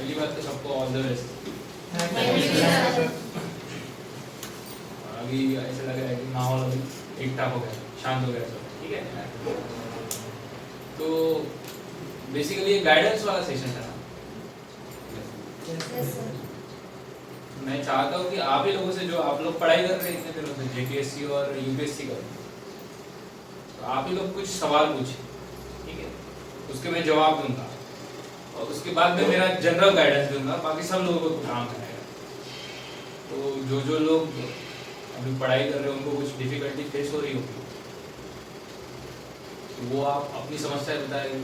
पहली बात तो सबको ऑल द बेस्ट। अभी ऐसा लग रहा है कि माहौल अभी ठीक ठाक हो गया, शांत हो गया सब, ठीक है। तो बेसिकली ये गाइडेंस वाला सेशन था। मैं चाहता हूँ कि आप ही लोगों से, जो आप लोग पढ़ाई कर रहे हैं इतने दिनों से जेपीएससी और यूपीएससी का, तो आप ही लोग कुछ सवाल पूछिए, ठीक है, उसके मैं जवाब दूंगा और उसके बाद में मेरा जनरल गाइडेंस दूंगा, बाकी सब लोगों को काम करेगा। तो जो लोग अभी पढ़ाई कर रहे हैं उनको कुछ डिफिकल्टी फेस हो रही होगी, तो वो आप अपनी समस्या बताएंगे।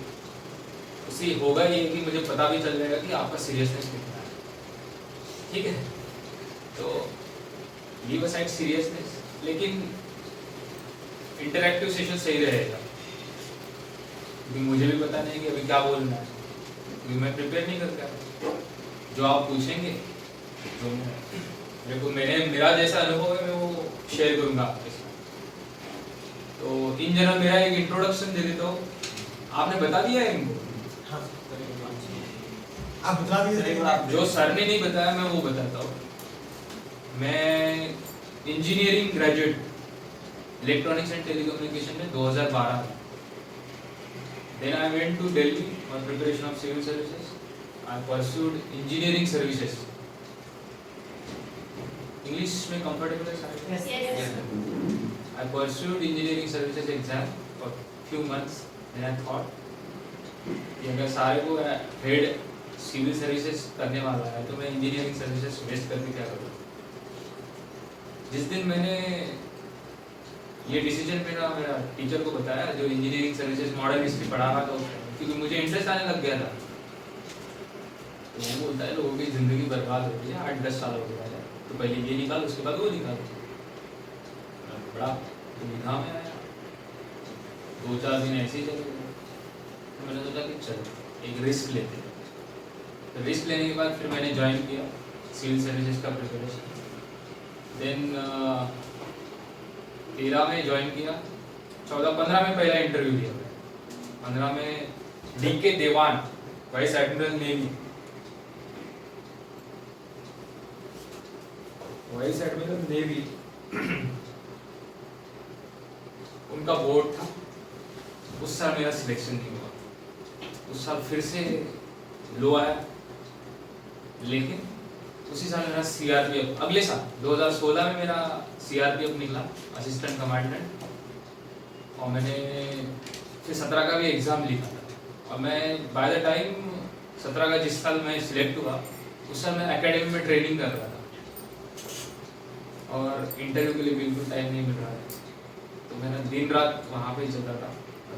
उससे होगा ये कि मुझे पता भी चल जाएगा कि आपका सीरियसनेस कितना है, ठीक है। तो लीव असाइड सीरियसनेस, लेकिन इंटरैक्टिव सेशन सही रहेगा, क्योंकि मुझे भी पता नहीं कि अभी क्या बोलना है, क्योंकि मैं प्रिपेयर नहीं करता। जो आप पूछेंगे, जो देखो मेरा जैसा अनुभव है मैं वो शेयर करूंगा आपके साथ। तो इन जनरल मेरा एक इंट्रोडक्शन दे देता हूँ। आपने बता दिया है इनको? हाँ, आप बता दीजिए। जो सर ने नहीं बताया मैं वो बताता हूँ। मैं engineering graduate electronics and telecommunication में 2012 में। Then I went to Delhi for preparation of civil services. I pursued engineering services. English में comfortable है सारे? Yes. I pursued engineering services exam for few months. Then I thought कि अगर सारे को head civil services करने वाला है तो मैं इंजीनियरिंग सर्विसेज वेस्ट करके क्या करूँ। जिस दिन मैंने ये डिसीजन मेरा टीचर को बताया, जो इंजीनियरिंग सर्विसेज मॉडर्न हिस्ट्री पढ़ा रहा था, क्योंकि मुझे इंटरेस्ट आने लग गया था, तो वो बोलता है लोगों की ज़िंदगी बर्बाद हो गई है, 8-10 साल हो गया है, तो पहले ये निकाल उसके बाद वो निकाल। बड़ा दुविधा में आया, 2-4 दिन ऐसे ही चले गए। तो मैंने सोचा कि चलो एक रिस्क लेते हैं। तो रिस्क लेने के बाद फिर मैंने ज्वाइन किया सिविल सर्विसेज का प्रिपरेशन। देन 13 में ज्वाइन किया, 14-15 में पहला इंटरव्यू दिया। 15 में डीके देवान, vice admiral navy, vice admiral navy उनका बोर्ड था। उस साल मेरा सिलेक्शन नहीं हुआ, उस साल फिर से लो आया, लेकिन उसी साल मेरा सीआरपीएफ, अगले साल 2016 में मेरा सीआरपीएफ निकला, असिस्टेंट कमांडेंट, और मैंने फिर 17 का भी एग्ज़ाम लिखा था। और मैं बाय द टाइम 17 का जिस साल मैं सिलेक्ट हुआ उस साल मैं एकेडमी में ट्रेनिंग कर रहा था और इंटरव्यू के लिए बिल्कुल टाइम नहीं मिल रहा था, तो मेरा दिन रात वहाँ पे ही चल रहा था।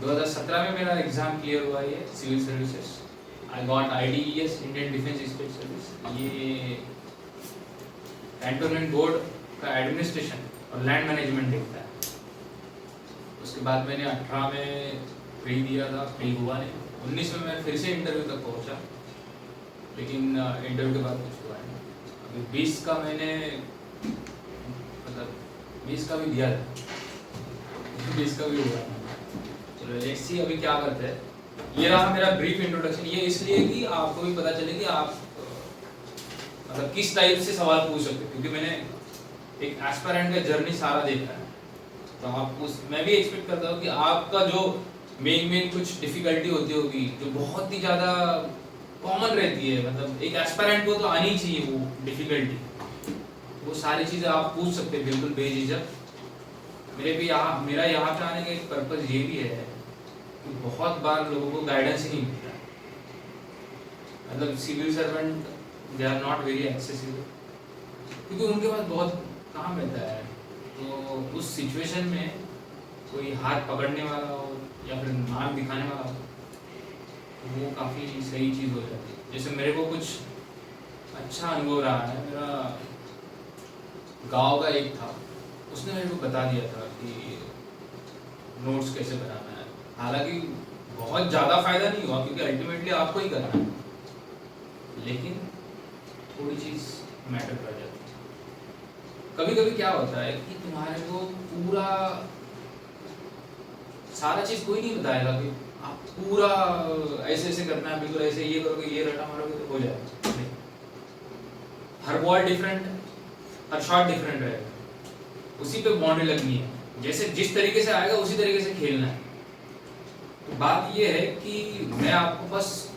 2017 में मेरा एग्ज़ाम क्लियर हुआ ये civil services. I got IDES, Indian defence space service. ये कैंटोनमेंट बोर्ड का एडमिनिस्ट्रेशन और लैंड मैनेजमेंट देखता है। उसके बाद मैंने 18 में प्री दिया था, प्री हुआ नहीं। 19 में मैं फिर से इंटरव्यू तक पहुंचा, लेकिन इंटरव्यू के बाद कुछ हुआ नहीं। अभी 20 का मैंने मतलब 20 का भी दिया था, 20 का भी हुआ। चलो लेट्स सी अभी क्या करते हैं। ये रहा मेरा ब्रीफ इंट्रोडक्शन। ये इसलिए कि आपको भी पता चले कि आप मतलब किस टाइप से सवाल पूछ सकते हैं, क्योंकि मैंने एक एस्पिरेंट का जर्नी सारा देखा है। तो आप मैं भी एक्सपेक्ट करता हूँ कि आपका जो मेन कुछ डिफिकल्टी होती होगी जो बहुत ही ज़्यादा कॉमन रहती है, मतलब एक एस्पिरेंट को तो आनी चाहिए वो डिफिकल्टी, वो सारी चीज़ें आप पूछ सकते हैं बिल्कुल बेझिझक। मेरा यहाँ पे आने का एक पर्पज़ ये भी है कि बहुत बार लोगों को गाइडेंस ही नहीं मिलता, मतलब civil servant they are not very accessible, क्योंकि उनके पास बहुत काम रहता है। तो उस सिचुएशन में कोई हाथ पकड़ने वाला हो या फिर मार्ग दिखाने वाला हो तो वो काफ़ी सही चीज़ हो जाती है। जैसे मेरे को कुछ अच्छा अनुभव रहा है, मेरा गांव का एक था, उसने मेरे को बता दिया था कि नोट्स कैसे बनाना है। हालांकि बहुत ज़्यादा फायदा नहीं हुआ क्योंकि अल्टीमेटली आपको ही करना है, लेकिन थोड़ी चीज़ मैटर कर जाती है। कभी कभी क्या होता है कि तुम्हारे को पूरा सारा चीज़ कोई नहीं बताएगा कि आप पूरा ऐसे ऐसे करना है, बिल्कुल ऐसे ये करोगे, ये रटा मारोगे तो हो जाएगा। हर बॉल डिफरेंट है, हर शॉट डिफरेंट रहेगा, उसी पे बाउंड्री लगनी है, जैसे जिस तरीके से आएगा उसी तरीके से खेलना है। तो बात ये है कि मैं आपको बस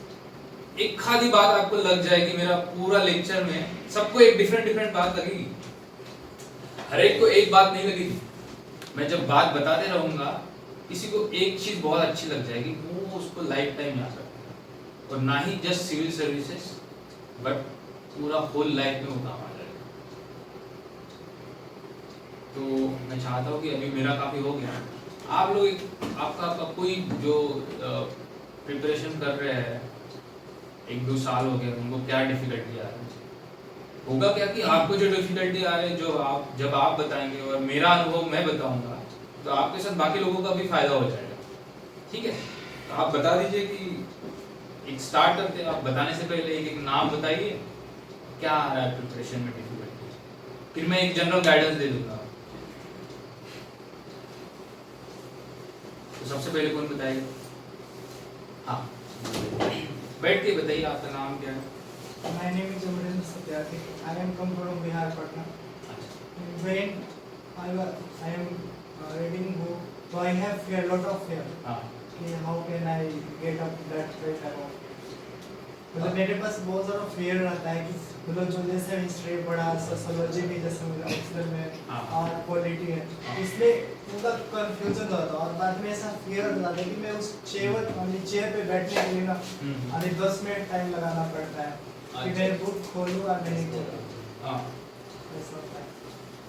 एक खादी बात आपको लग जाएगी, मेरा पूरा लेक्चर में सबको एक डिफरेंट बात लगेगी, हर एक को एक बात नहीं लगेगी। मैं जब बात बताते रहूंगा किसी को एक चीज बहुत अच्छी लग जाएगी, वो उसको लाइफ टाइम याद रखेगा, और ना ही जस्ट सिविल सर्विसेज बट पूरा होल लाइफ में वो काम आ जाएगा। तो मैं चाहता हूँ कि अभी मेरा काफी हो गया, आप लोग आपका कोई जो प्रिपरेशन कर रहे हैं 1-2 साल हो गए, उनको क्या डिफिकल्टी आ रही है, होगा क्या कि आपको जो डिफिकल्टी आ रही है, जो आप जब आप बताएंगे और मेरा अनुभव मैं बताऊंगा, तो आपके साथ बाकी लोगों का भी फायदा हो जाएगा। ठीक है, तो आप बता दीजिए कि एक स्टार्ट करते हैं, आप बताने से पहले एक नाम बताइए, क्या आ रहा है प्रिपरेशन में डिफिकल्टी, फिर मैं एक जनरल गाइडेंस दे दूंगा। तो सबसे पहले कौन बताएगा? हाँ, बैठ के बताइए, आपका नाम क्या है? My name is Amrinder Satyarthi. I am come from Bihar, Patna. When I am reading book, so I have fear, lot of fear. हाँ, कि how can I get up that straight around? मतलब मेरे पास बहुत सारा fear रहता है कि मतलब जो जैसे हिस्ट्री पढ़ा, सोशियोलॉजी भी जैसे मेरा ऑप्शनल में हाँ। और पॉलिटी है, इसलिए पूरा कंफ्यूजन होता है, और बाद में ऐसा fear हो जाता है कि मैं उस चेयर पे बैठने के लिए ना अभी 10 मिनट टाइम लगाना पड़ता है कि मैं बुक खोलूँ या नहीं खोलूँ। हाँ, ऐसा होता है।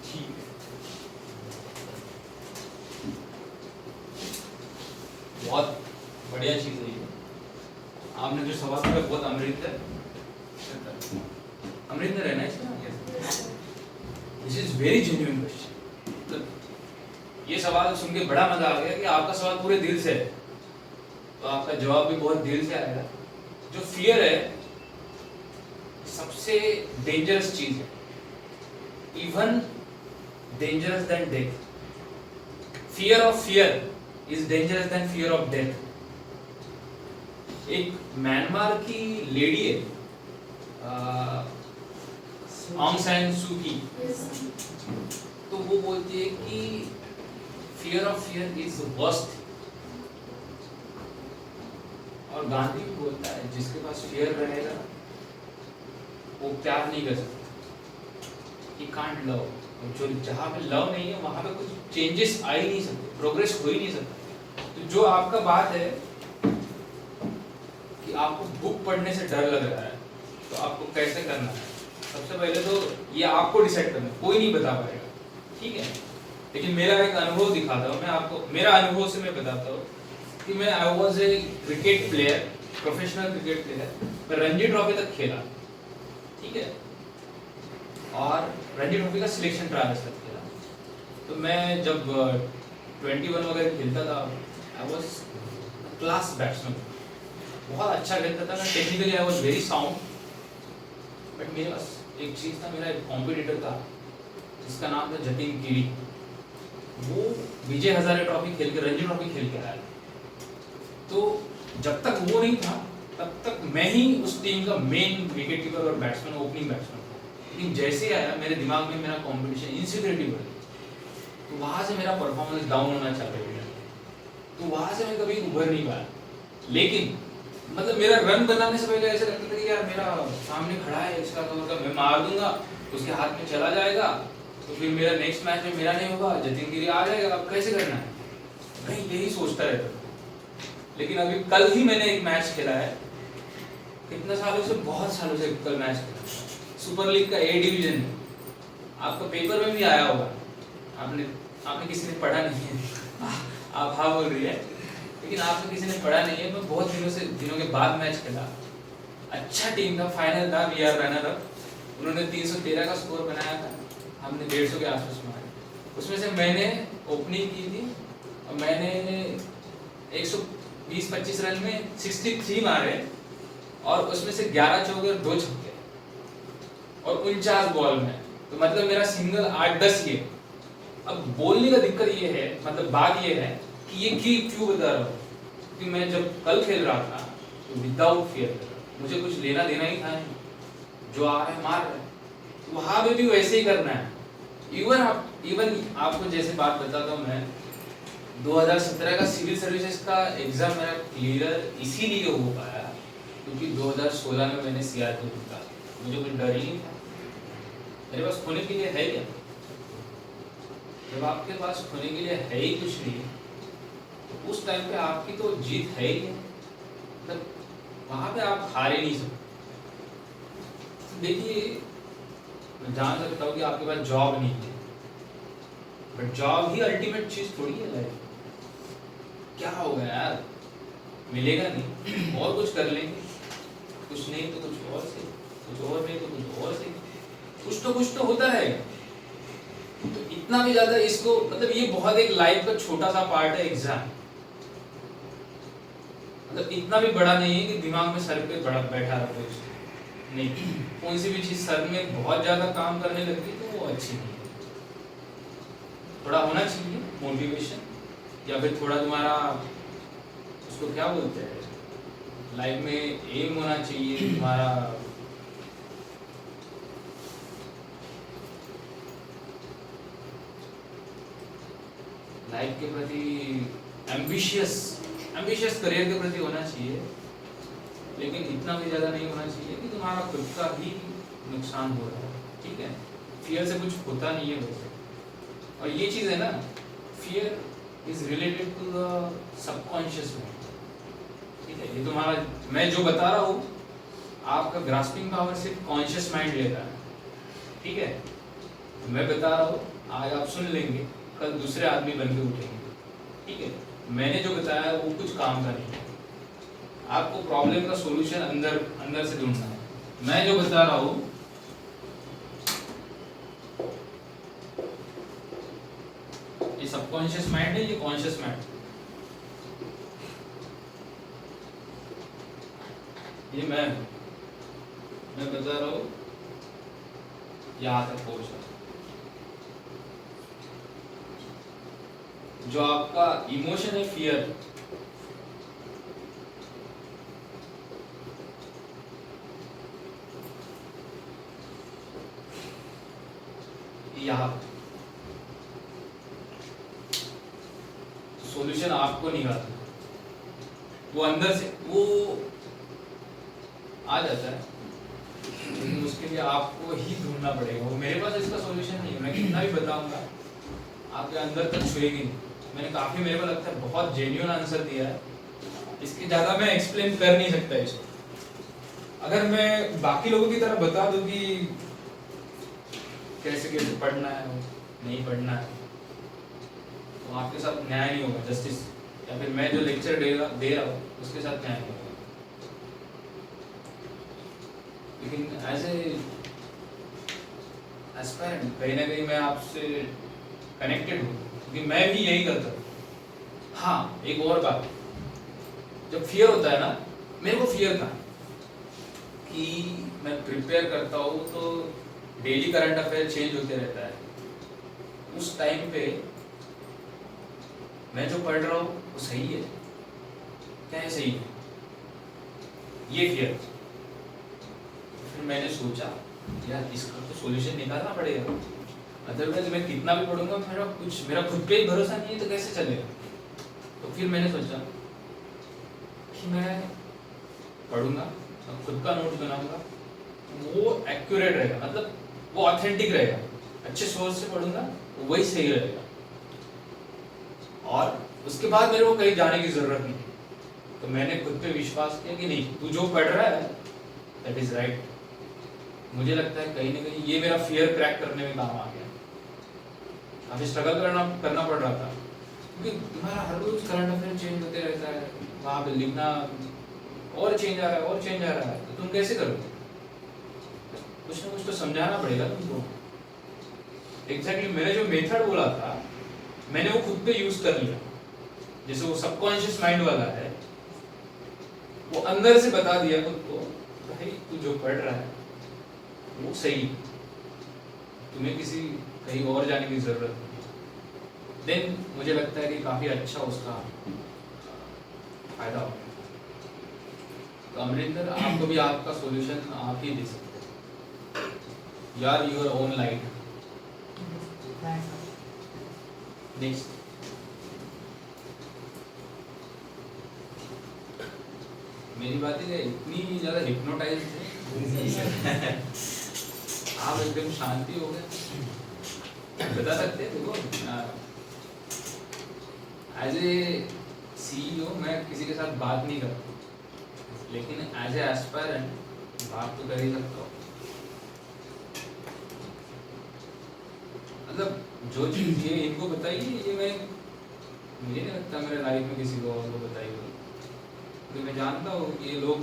ठीक है, बहुत बढ़िया चीज है ये। आपने जो सवाल किया बहुत अमरिंदर है ना इसका? This is very genuine question. ये सवाल सुन के बड़ा मजा आ गया कि आपका सवाल पूरे दिल से है, तो आपका जवाब भी बहुत दिल से आएगा। जो फियर है सबसे डेंजरस चीज है, even dangerous than death. Fear of fear is dangerous than fear of death. एक म्यांमार की लेडी है ऑंग सैन सू की, तो वो बोलती है कि fear of fear is worst. और गांधी भी बोलता है जिसके पास फियर रहेगा वो प्यार नहीं कर सकता, ही कांट लव। जो जहाँ पे लव नहीं है वहां पे कुछ चेंजेस आ ही नहीं सकते, प्रोग्रेस हो ही नहीं सकता। तो जो आपका बात है कि आपको बुक पढ़ने से डर लग रहा है, तो आपको कैसे करना है? सबसे पहले तो ये आपको डिसाइड करना है, कोई नहीं बता पाएगा, ठीक है? लेकिन मेरा एक अनुभव दिखाता हूँ मैं आपको, मेरा अनुभव से मैं बताता हूँ कि मैं I was a cricket player, professional cricket player. मैं रणजी ट्रॉफी तक खेला, ठीक है, और रणजी ट्रॉफी का सिलेक्शन ट्रायल्स तक खेला। तो मैं जब 21 वगैरह खेलता था, आई वॉज क्लास बैट्समैन, बहुत अच्छा खेलता था मैं, technically I was very sound. But मेरे पास एक चीज़ था, मेरा एक कॉम्पिटिटर था जिसका नाम था जतिन गिरी। वो विजय हजारे ट्रॉफी खेल के, रणजी ट्रॉफी खेल के आया। तो जब तक वो नहीं था तब तक मैं ही उस टीम का मेन विकेट कीपर और बैट्समैन, ओपनिंग बैट्समैन था। लेकिन जैसे ही आया मेरे दिमाग में मेरा कंपटीशन, इनसिक्योरिटी बढ़ गई, तो वहाँ से मेरा परफॉर्मेंस डाउन होना चालू हो गया। तो वहाँ से मैं कभी उभर नहीं पाया। लेकिन मतलब मेरा रन बनाने से पहले ऐसा लगता था कि यार मेरा सामने खड़ा है, इसका कवर का मैं मार दूंगा, उसके हाथ में चला जाएगा, तो फिर मेरा नेक्स्ट मैच में मेरा नहीं होगा, जतिन गिरी आ जाएगा, अब कैसे करना है? मैं यही सोचता रहता था। लेकिन अभी कल ही मैंने एक मैच खेला है, कितने सालों से, बहुत सालों से कल मैच खेला, सुपर लीग का ए डिवीजन में। आपका पेपर में भी आया होगा, आपने किसी ने पढ़ा नहीं है। आप हाँ बोल रही है, लेकिन आपने किसी ने पढ़ा नहीं है। मैं बहुत दिनों के बाद मैच खेला, अच्छा टीम था, फाइनल था, वी आर रनर अप। उन्होंने 313 का स्कोर बनाया था, हमने 150 के आसपास मारे। उसमें से मैंने ओपनिंग की थी और मैंने 120-25 रन में 63 मारे, और उसमें से 11 चौके और 2 छक्के, और 49 बॉल में, तो मतलब मेरा सिंगल 8-10 ये। अब बोलने का दिक्कत ये है, मतलब बात ये है कि ये क्यों बता रहा हूँ कि मैं जब कल खेल रहा था तो विदाउट फियर, मुझे कुछ लेना देना ही था नहीं, जो आ रहा है मार रहा है। वहां पे भी वैसे ही करना है। इवन आपको जैसे बात बताता हूँ मैं, 2017 का सिविल सर्विसेज का एग्जाम मेरा क्लियर इसीलिए हो पाया क्योंकि 2016 में मैंने सीआरपी दिया। मुझे कोई डर ही नहीं था, मेरे पास खोने के लिए है क्या? जब आपके पास खोने के लिए है ही कुछ नहीं, तो उस टाइम पे आपकी तो जीत है ही नहीं, मतलब वहां पे आप हार ही नहीं सकते। देखिए, मैं जान सकता हूँ कि आपके पास जॉब नहीं है, बट जॉब ही अल्टीमेट चीज थोड़ी है लाइफ। क्या होगा यार, मिलेगा नहीं, और कुछ कर लेंगे, कुछ नहीं तो कुछ और से, कुछ और नहीं तो कुछ और से, कुछ तो होता रहेगा। तो इतना भी ज्यादा इसको, मतलब ये बहुत एक लाइफ का छोटा सा पार्ट है एग्जाम, मतलब इतना भी बड़ा नहीं है कि दिमाग में सर पे बड़ा बैठा रखो इसको। नहीं, कौन सी भी चीज सर में बहुत ज्यादा काम करने लगती है तो वो अच्छी नहीं है। थोड़ा होना चाहिए मोटिवेशन, या फिर थोड़ा तुम्हारा उसको क्या बोलते हैं लाइफ में एम होना चाहिए तुम्हारा, लाइफ के प्रति एम्बिशियस करियर के प्रति होना चाहिए, लेकिन इतना भी ज्यादा नहीं होना चाहिए कि तुम्हारा खुद का ही नुकसान हो रहा है। ठीक है, फियर से कुछ होता नहीं है वैसे। और ये चीज है ना, fear is related to the subconscious mind. ठीक है, ये तुम्हारा, मैं जो बता रहा हूँ आपका ग्रास्पिंग पावर सिर्फ कॉन्शियस माइंड ले रहा है। ठीक है, मैं बता रहा हूँ, आज आप सुन लेंगे, कल दूसरे आदमी बन के उठेंगे। ठीक है, मैंने जो बताया वो कुछ काम का नहीं है, आपको प्रॉब्लम का सॉल्यूशन अंदर से ढूंढना है। मैं जो बता रहा हूँ ये सबकॉन्शियस माइंड है, ये कॉन्शियस माइंड, ये मैं बता रहा हूँ यहाँ तक पहुंचा। जो आपका इमोशन है फियर, यहाँ सॉल्यूशन आपको निकालना, वो अंदर से वो आ जाता है, लेकिन उसके लिए आपको ही ढूंढना पड़ेगा। वो मेरे पास इसका सॉल्यूशन नहीं है, मैं कितना भी बताऊंगा आपके अंदर तक छुएगी नहीं। मैंने काफी, मेरे को लगता है बहुत जेन्युइन आंसर दिया है, इसके ज्यादा मैं एक्सप्लेन कर नहीं सकता इसको। अगर मैं बाकी लोगों की तरह बता दूं कि कैसे कैसे पढ़ना है, नहीं पढ़ना है, तो आपके साथ न्याय नहीं होगा, जस्टिस, या फिर मैं जो लेक्चर दे रहा हूँ उसके साथ न्याय नहीं होगा। लेकिन एज एस्पायरेंट कहीं ना कहीं मैं आपसे कनेक्टेड हूँ, क्योंकि मैं भी यही करता हूँ। हाँ, एक और बात, जब फियर होता है ना, मेरे को फियर था कि मैं प्रिपेयर करता हूँ तो डेली करंट अफेयर चेंज होते रहता है, उस टाइम पे मैं जो पढ़ रहा हूँ वो सही है क्या, है सही है, ये फियर। फिर मैंने सोचा यार इसका तो सॉल्यूशन निकालना पड़ेगा, अदरवाइज मैं कितना भी पढ़ूंगा मेरा खुद पे ही भरोसा नहीं है तो कैसे चलेगा। तो फिर मैंने सोचा कि मैं पढ़ूंगा, खुद का नोट बनाऊंगा, वो एक्यूरेट रहेगा, मतलब वो ऑथेंटिक रहेगा, अच्छे सोर्स से पढ़ूंगा तो वही सही रहेगा, और उसके बाद मेरे को कहीं जाने की जरूरत नहीं। तो मैंने खुद पे विश्वास किया कि नहीं, तू जो पढ़ रहा है दैट इज राइट। मुझे लगता है कहीं ना कहीं ये मेरा फियर क्रैक करने में काम आ गया। काफी स्ट्रगल करना पड़ रहा था, क्योंकि तुम्हारा हर रोज करंट अफेयर चेंज होते रहता है, वहां पे लिखना और चेंज आ रहा है और चेंज आ रहा है, तो तुम कैसे करोगे? कुछ ना कुछ तो समझाना पड़ेगा तुमको। एग्जैक्टली मैंने जो मेथड बोला था मैंने वो खुद पे यूज कर लिया। जैसे वो सबकॉन्शियस माइंड वाला है, वो अंदर से बता दिया खुद को, भाई तू जो पढ़ रहा है वो सही, तुम्हें किसी कहीं और जाने की जरूरत नहीं। देन मुझे लगता है कि काफी अच्छा उसका फायदा होगा। तो अमरिंदर, आपको भी आपका सॉल्यूशन आप ही दे सकते हैं। You are your own light. Thanks sir. Next. मेरी बातें क्या इतनी ज्यादा हिप्नोटाइज थे आप एकदम शांति हो गए। बता सकते हैं देखो एज ए CEO मैं किसी के साथ बात नहीं करता, लेकिन एज ए एस्पायरेंट बात तो कर ही सकता हूँ। मतलब जो चीज़ ये इनको बताइए ये मैं मुझे नहीं लगता मेरे लाइफ में किसी को और को बताई होगी, क्योंकि मैं जानता हूँ कि ये लोग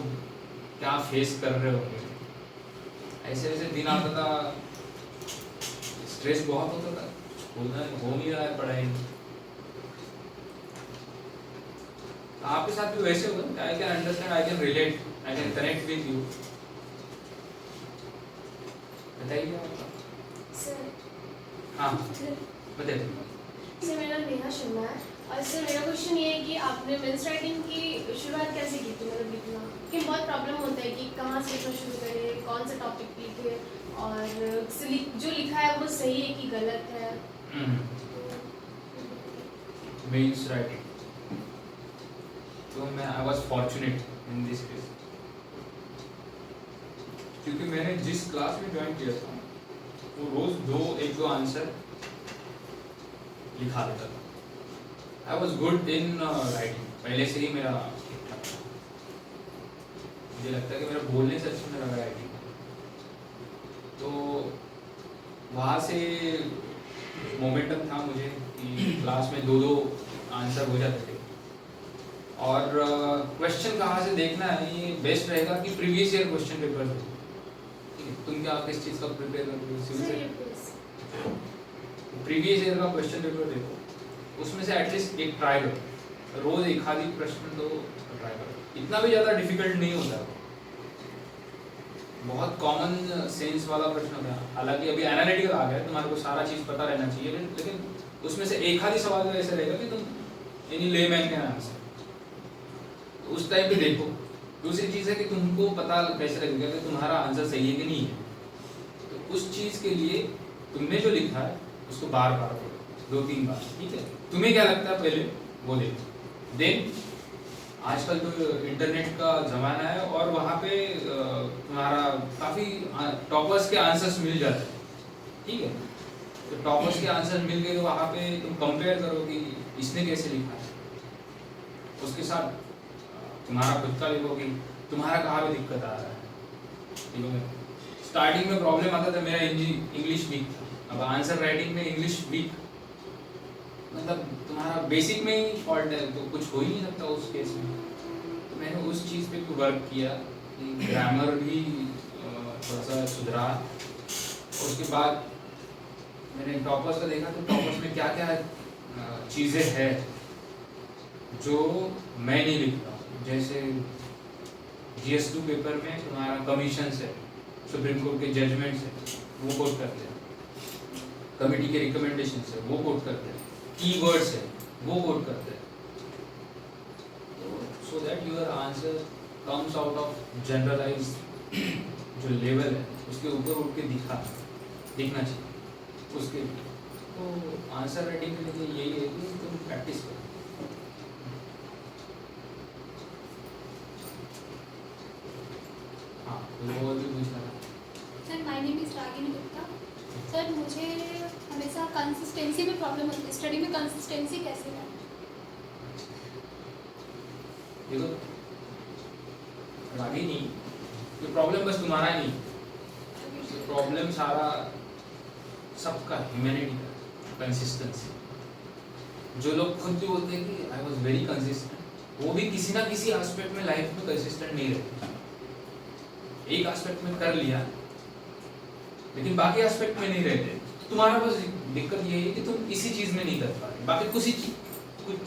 क्या फेस कर रहे होंगे। ऐसे ऐसे दिन आता था, स्ट्रेस बहुत होता था, होना हो नहीं रहा है पढ़ाई में। आपके साथ भी वैसे होगा। I can understand, I can relate, I can connect with you. बताइए आप। सर हाँ बताइए। सर मेरा नाम नेहा शर्मा है और सर मेरा क्वेश्चन ये है कि आपने मेंस राइटिंग की शुरुआत कैसे की थी, मतलब लिखना कि बहुत प्रॉब्लम होता है कि कहाँ से लिखना शुरू करें, कौन सा टॉपिक लिखे और जो लिखा है वो सही है कि गलत है। मेंस राइटिंग तो मैं I was fortunate in this case, क्योंकि मैंने जिस क्लास में ज्वाइन किया था वो रोज एक दो आंसर लिखा देता था। I was good in writing, पहले से ही मेरा ठीक ठाक था। मुझे लगता है कि मेरा बोलने से अच्छा मेरा राइटिंग। तो वहाँ से मोमेंटम था मुझे कि क्लास में दो आंसर हो जाते थे। और क्वेश्चन कहाँ से देखना है, ये बेस्ट रहेगा कि प्रीवियस ईयर क्वेश्चन पेपर दो। तुम क्या किस चीज़ का प्रिपेयर कर रहे हो? प्रीवियस ईयर का क्वेश्चन पेपर देखो, उसमें से एटलीस्ट एक ट्राई करो, रोज एक आधी प्रश्न तो ट्राई करो। इतना भी ज़्यादा डिफिकल्ट नहीं होता है, बहुत कॉमन सेंस वाला प्रश्न होता है। हालांकि अभी एनालिटिकल आ गया, तुम्हारे को सारा चीज़ पता रहना चाहिए, लेकिन उसमें से एक आधी सवाल तो ऐसे रहेगा कि तुम एनी लेमैन कैन आंसर, तो उस टाइम पे देखो। दूसरी चीज़ है कि तुमको पता कैसे लगेगा कि तुम्हारा आंसर सही है कि नहीं है। तो उस चीज़ के लिए तुमने जो लिखा है उसको बार बार पढ़ो, 2-3 बार, ठीक है। तुम्हें क्या लगता है पहले वो देखो। देन आजकल तो इंटरनेट का ज़माना है और वहाँ पे तुम्हारा काफ़ी टॉपर्स के आंसर्स मिल जाते हैं, ठीक है। तो टॉपर्स के आंसर मिल गए तो वहाँ पे तुम कंपेयर करो कि इसने कैसे लिखा है, उसके साथ तुम्हारा खुद का लिखो कि तुम्हारा कहाँ पे दिक्कत आ रहा है। ठीक है, स्टार्टिंग में प्रॉब्लम आता था, मेरा इंग्लिश वीक था। अब आंसर राइटिंग में इंग्लिश वीक, मतलब तुम्हारा बेसिक में ही फॉल्ट है, तो कुछ हो ही नहीं सकता उस केस में। तो मैंने उस चीज़ पे भी वर्क किया कि ग्रामर भी थोड़ा सा सुधरा। उसके बाद मैंने टॉपर्स का देखा, तो टॉपर्स में क्या क्या चीज़ें हैं जो मैं नहीं लिखता। जैसे GS2 पेपर में तुम्हारा कमीशंस है, सुप्रीम कोर्ट के जजमेंट्स है, वो कोट करते हैं, कमेटी के रिकमेंडेशंस है वो कोट करते हैं, कीवर्ड्स है वो कोट करते हैं। So that your answer comes out of generalise जो लेवल है उसके ऊपर उठ के दिखना चाहिए उसके। तो आंसर राइटिंग के लिए यही है कि तुम प्रैक्टिस करो। हाँ, वो भी पूछना था। Sir my name is Ragini Gupta. Sir मुझे हमेशा कंसिस्टेंसी में प्रॉब्लम होती है, स्टडी में कंसिस्टेंसी कैसे है? देखो रागिनी, ये प्रॉब्लम बस तुम्हारा नहीं, ये प्रॉब्लम सारा सबका, ह्यूमैनिटी का, कंसिस्टेंसी। जो लोग खुद भी बोलते हैं कि आई वाज वेरी कंसिस्टेंट, वो भी किसी ना किसी एस्पेक्ट में लाइफ में कंसिस्टेंट नहीं रहते। एक एस्पेक्ट में कर लिया लेकिन बाकी एस्पेक्ट में नहीं रहते। तुम्हारा बस दिक्कत ये है कि तुम किसी चीज में नहीं कर पा रहे, बाकी कुछ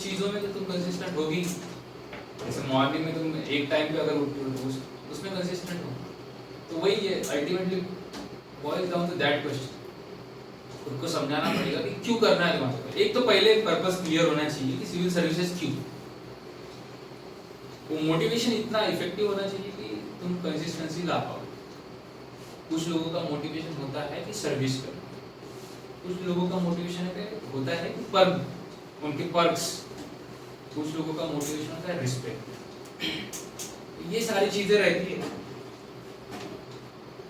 चीजों में तो तुम कंसिस्टेंट होगी। जैसे मॉर्निंग में तुम एक टाइम पे अगर उठते हो तो उसमें कंसिस्टेंट हो। तो वही है, ultimately boils down to that question. खुद को समझाना पड़ेगा कि क्यों करना है तुम्हारे। एक तो पहले पर्पस क्लियर होना चाहिए कि सिविल सर्विसेज क्यों, वो मोटिवेशन इतना इफेक्टिव होना चाहिए कि तुम कंसिस्टेंसी ला पाओ। कुछ लोगों का मोटिवेशन होता है कि सर्विस करो, कुछ लोगों का मोटिवेशन होता है कि पर्क उनके पर्क्स, कुछ लोगों का मोटिवेशन होता है रिस्पेक्ट। ये सारी चीजें रहती है।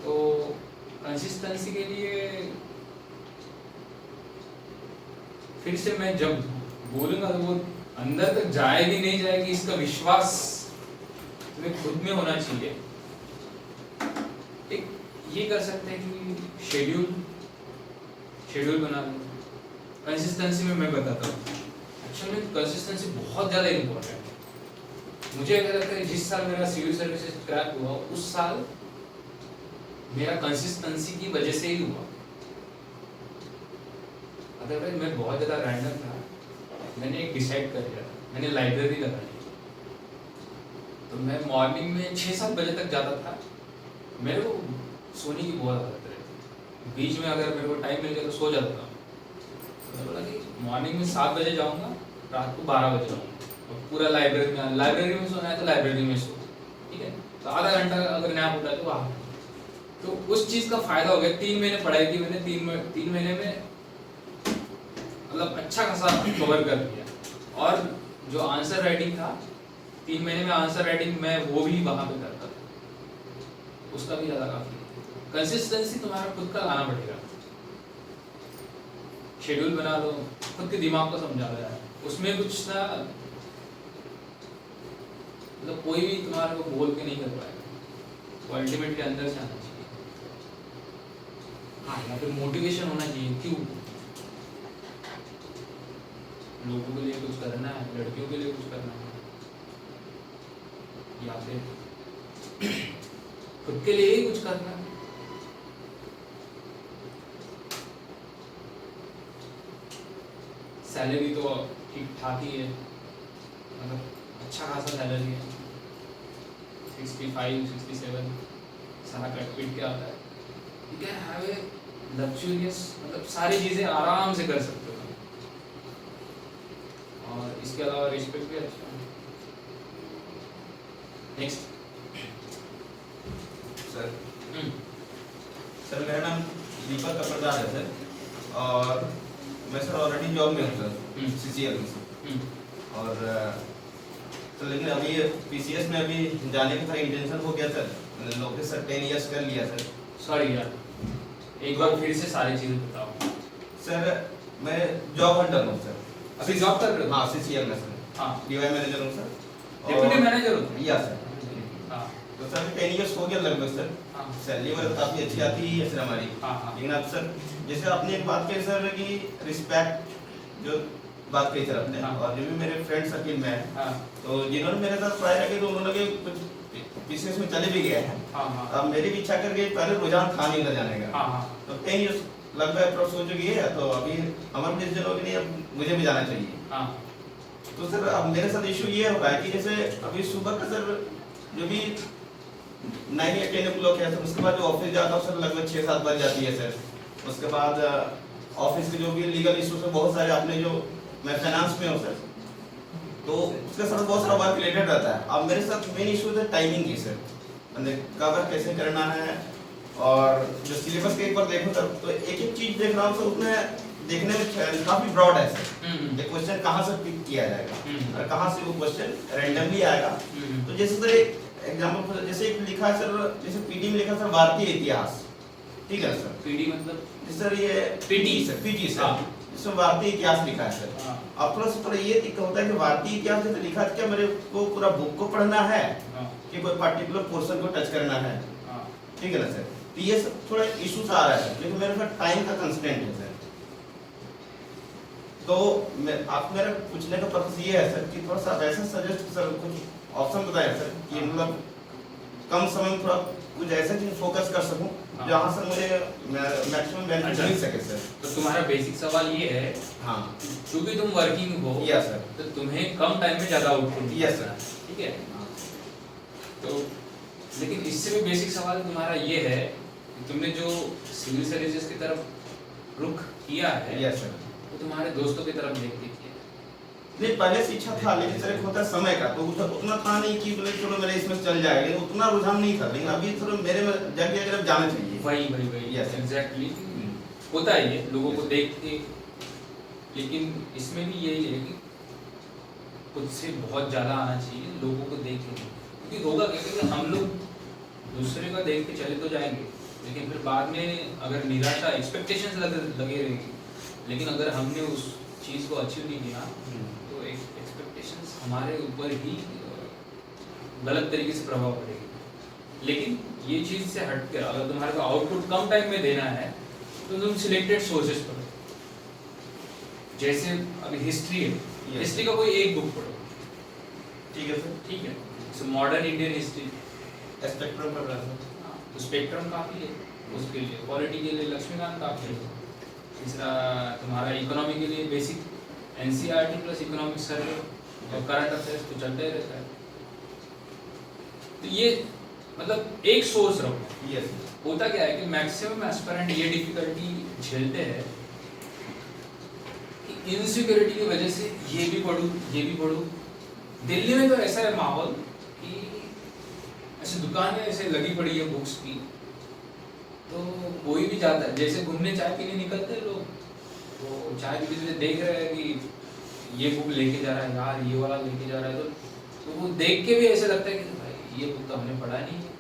तो कंसिस्टेंसी के लिए फिर से मैं जब बोलूंगा तो वो अंदर तक जाएगी नहीं जाएगी, इसका विश्वास तुम्हें खुद में होना चाहिए। एक ये कर सकते हैं कि शेड्यूल बना लो। कंसिस्टेंसी में मैं बताता हूँ, एक्चुअली में कंसिस्टेंसी बहुत ज़्यादा इम्पोर्टेंट है। मुझे ऐसा लगता है जिस साल मेरा सिविल सर्विसेज क्रैक हुआ उस साल मेरा कंसिस्टेंसी की वजह से ही हुआ। अदरवाइज मैं बहुत ज़्यादा रैंडम था। मैंने एक डिसाइड कर लिया, मैंने लाइब्रेरी लगा ली। तो मैं मॉर्निंग में 6-7 बजे तक जाता था। मेरे को सोने की बहुत आदत रहती, बीच में अगर मेरे को टाइम मिल गया तो सो जाता था। तो मैं बोला कि मॉर्निंग में 7 बजे जाऊँगा, रात को 12 बजे जाऊँगा और पूरा लाइब्रेरी में सोना है तो लाइब्रेरी में सो, ठीक है। तो आधा घंटा अगर नैप होता है तो वहाँ, तो उस चीज़ का फ़ायदा हो गया। 3 महीने पढ़ाई की मैंने, 3 महीने में मतलब अच्छा खासा कवर कर दिया। और जो आंसर राइटिंग था 3 महीने में, आंसर राइटिंग मैं वो भी वहाँ पे करता था, उसका भी ज़्यादा काफ़ी। कंसिस्टेंसी तुम्हारा खुद का लाना पड़ेगा। शेड्यूल बना लो, खुद के दिमाग को समझा लो यार, उसमें कुछ ना, मतलब कोई भी तुम्हारे को बोल के नहीं कर पाएगा, वो अल्टीमेटली अंदर से आना चाहिए। हाँ, या फिर मोटिवेशन होना चाहिए। क्यों? लोगों के लिए कुछ करना है, लड़कियों के लिए कुछ करना है, या फिर खुद के लिए ही कुछ करना है। सैलरी तो ठीक ठाक ही है, मतलब अच्छा खासा सैलरी है, 65, 67 सारा कट पीट के आता है। ठीक है, हैव ए लग्जूरियस, मतलब सारी चीज़ें आराम से कर सकते हो। और इसके अलावा रिस्पेक्ट भी अच्छा है। नेक्स्ट सर मेरा नाम दीपक कपड़दार है सर, और मैं सर ऑलरेडी जॉब में हूँ सर, CCL में सर। और तो लेकिन अभी PCS में अभी जाने का थोड़ा इंटेंशन हो गया सर, मैंने नौकरी सर 10 इयर्स कर लिया सर। सॉरी यार, एक बार फिर से सारी चीज़ें बताओ। सर मैं जॉब हंटर हूँ सर। अभी जॉब कर रहे हो? हाँ, CCL में सर, हाँ, DY मैनेजर हूँ सर। डिप्टी मैनेजर हो? या सर। हाँ तो सर 10 इयर्स हो गया लगभग सर। हाँ सैलरी वगैरह काफ़ी अच्छी आती है सर हमारी। हाँ। लेकिन अब सर जैसे आपने एक बात कही सर कि रिस्पेक्ट जो बात कही सर आपने, हाँ। और जो भी मेरे फ्रेंड सर्किल में है, हाँ तो जिन्होंने मेरे साथ पढ़ाई रखी तो उन्होंने के कुछ PCS में चले भी गए हैं। हाँ। अब मेरी भी इच्छा करके पहले रुझान था नहीं जाने का। हाँ। तो 10 इयर्स लगभग अप्रोक्स हो चुकी है, तो अभी हमारे डिसीजन हो कि नहीं अब मुझे भी जाना चाहिए। हाँ। तो सर अब मेरे साथ इशू ये हो रहा है कि जैसे अभी सुबह का सर जो भी 9 या 10 o'clock है सर, उसके बाद जो ऑफिस जाता हूँ सर लगभग 6-7 बज जाती है सर। उसके बाद ऑफिस के जो भी लीगल इशूज है बहुत सारे, आपने जो मैं फाइनेंस में हूँ सर, तो उसके साथ बहुत सारा वर्क रिलेटेड रहता है। अब मेरे साथ मेन इशू है टाइमिंग की सर, मतलब कवर कैसे करना है, और जो सिलेबस के एक बार देखो सर तो एक एक चीज देख रहा हूँ सर, उसमें देखने में काफी ब्रॉड है सर। ये क्वेश्चन कहाँ से पिक किया जाएगा और कहाँ से वो क्वेश्चन रैंडमली आएगा। तो जैसे सर एक एग्जांपल, जैसे एक लिखा है सर, जैसे पीडी में लिखा सर भारतीय इतिहास, ठीक है सर। पीडी मतलब सर ये पीटी सर, हाँ। इसमें भारतीय इतिहास लिखा है सर। हाँ। अब थोड़ा ये दिक्कत होता है कि भारतीय इतिहास जैसे लिखा है, क्या मेरे को पूरा बुक को पढ़ना है हाँ। कि कोई पर्टिकुलर पोर्शन को टच करना है, हाँ। ठीक है ना सर। तो ये सब थोड़ा इश्यूज आ रहा है, क्योंकि मेरे पास टाइम का कंस्ट्रेंट है सर। तो मेरा पूछने का पर्पस ये है सर कि थोड़ा सा ऐसा सजेस्ट सर, कुछ ऑप्शन बताएं सर कि मतलब कम समय में थोड़ा कुछ ऐसा चीज फोकस कर सकूं जहां से मुझे मैक्सिमम बेनिफिट मिल सके सर। तो तुम्हारा बेसिक सवाल ये है, हाँ क्योंकि तुम वर्किंग हो, यस सर, तो तुम्हें कम टाइम में ज्यादा आउटपुट यस सर, ठीक है। तो लेकिन इससे भी बेसिक सवाल तुम्हारा ये है कि तुमने जो सिविल सर्विसेज की तरफ रुख किया है, यस सर, वो तुम्हारे दोस्तों की तरफ देख के किया, नहीं पहले से इच्छा था, लेकिन सर एक होता है समय का, तो उतना था नहीं कि बोले चलो मेरे इसमें चल जाएगा, लेकिन उतना रुझान नहीं था, लेकिन अभी थोड़ा मेरे में जग गया कि अब जाना चाहिए। वही Yes. एग्जैक्टली होता है ये लोगों को देख के, लेकिन इसमें भी यही है कि खुद से बहुत ज़्यादा आना चाहिए, लोगों को देख के, क्योंकि होगा क्या कि हम लोग दूसरे का देख के चले तो जाएंगे, लेकिन फिर बाद में अगर निराशा एक्सपेक्टेशंस लगे रहेगी, लेकिन अगर हमने उस चीज़ को अचीव नहीं किया तो एक्सपेक्टेशंस हमारे ऊपर ही गलत तरीके से प्रभाव पड़ेगी। लेकिन ये चीज़ से हट कर अगर तुम्हारे को आउटपुट कम टाइम में देना है तो तुम सिलेक्टेड सोर्सेज पढ़ो, जैसे अभी हिस्ट्री है, हिस्ट्री का कोई एक बुक पढ़ो, ठीक है सर। ठीक है, जैसे मॉडर्न इंडियन हिस्ट्री, स्पेक्ट्रम पढ़ रहा था, तो स्पेक्ट्रम काफ़ी है उसके लिए, पॉलिटी के लिए लक्ष्मीकांत काफ़ी है। तीसरा तुम्हारा इकोनॉमी के लिए basic NCERT plus economic survey और करंट अफेयर्स तो चलता ही रहता है। तो ये मतलब एक सोर्स रखो। यस होता क्या है कि मैक्सिमम एस्पिरेंट ये डिफिकल्टी झेलते हैं कि इनसिक्योरिटी की वजह से ये भी पढ़ूं। दिल्ली में तो ऐसा है माहौल कि ऐसे दुकानें ऐसे लगी पड़ी है बुक्स की, तो कोई भी जाता है, जैसे घूमने चाय पीने निकलते हैं लोग, तो चाय पीते हुए देख रहे हैं कि ये बुक लेके जा रहा है यार, ये वाला लेके जा रहा है, तो वो देख के भी ऐसे लगता है कि भाई ये बुक तो हमने पढ़ा नहीं है,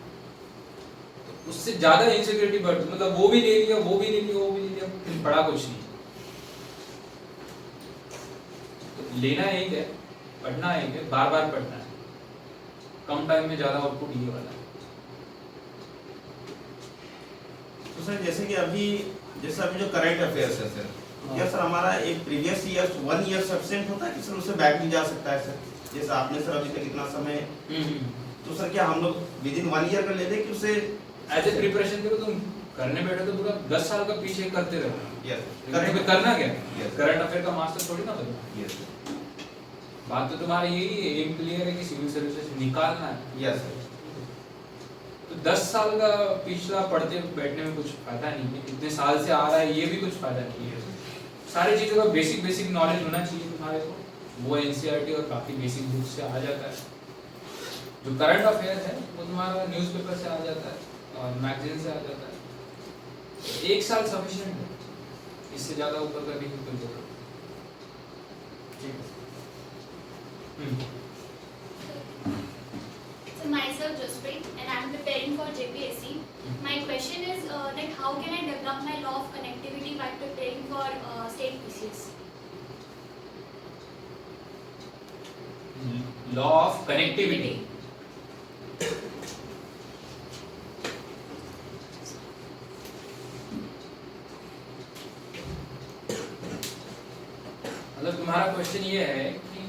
तो उससे ज़्यादा इनसिक्योरिटी बढ़ती, मतलब वो भी ले लिया, फिर पढ़ा कुछ नहीं। तो लेना एक है, पढ़ना एक है, बार बार पढ़ना है, कम टाइम में ज़्यादा आउटपुट ये वाला है। तो सर जैसे कि अभी जो करंट अफेयर्स है सर, क्या सर हमारा एक प्रीवियस ईयर 1 ईयर सफिशिएंट होता है कि सर उससे बैक भी जा सकता है सर? जैसे आपने सर अभी तक इतना समय, तो सर क्या हम लोग विद इन 1 ईयर का ले लें कि उसे एज ए प्रिपरेशन करो, तुम करने बैठे तो पूरा 10 साल का पीछे करते रहो। यस करना क्या? Yes. करंट अफेयर का मास्टर थोड़ी ना बनना। यस बात तो तुम्हारी यही है, एम क्लियर है कि सिविल सर्विसेज निकालना है। Yes sir. तो 10 साल का पिछला पढ़ते बैठने में कुछ फायदा नहीं है, इतने साल से आ रहा है ये भी कुछ फायदा नहीं है। सारी चीज़ों का बेसिक नॉलेज होना चाहिए तुम्हारे को, वो एनसीईआरटी और काफ़ी बेसिक बुक से आ जाता है। जो करंट अफेयर है वो तुम्हारा न्यूज़पेपर से आ जाता है और मैगजीन से आ जाता है। तो 1 साल सफिशिएंट है, इससे ज़्यादा ऊपर करने की कोई जरूरत नहीं। So myself Jaspreet and I am preparing for JPSC. My question is that how can I develop my law of connectivity while preparing for state PCS? Law of connectivity, मतलब तुम्हारा क्वेश्चन ये है कि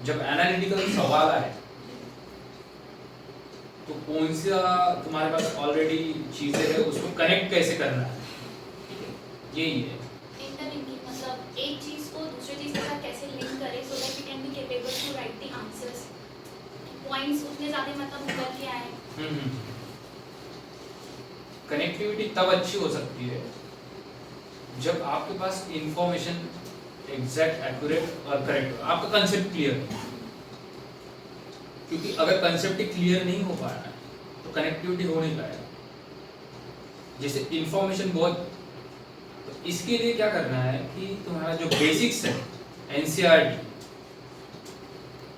जब एनालिटिकल सवाल आए तो कौन सा तुम्हारे पास ऑलरेडी चीजें है उसको कनेक्ट कैसे करना है, यही है। Interlinking मतलब एक चीज को दूसरे चीज के साथ कैसे लिंक करें so that we can be capable to write the answers. Points उतने ज़्यादा मतलब उतर के आए। कनेक्टिविटी तब अच्छी हो सकती है जब आपके पास इंफॉर्मेशन एग्जैक्ट, एक्यूरेट और करेक्ट, आपका कंसेप्ट क्लियर है। क्योंकि अगर कंसेप्ट ही क्लियर नहीं हो पा रहा है तो कनेक्टिविटी हो नहीं पाएगा। जैसे इंफॉर्मेशन बहुत, तो इसके लिए क्या करना है कि तुम्हारा जो बेसिक्स है एनसीईआरटी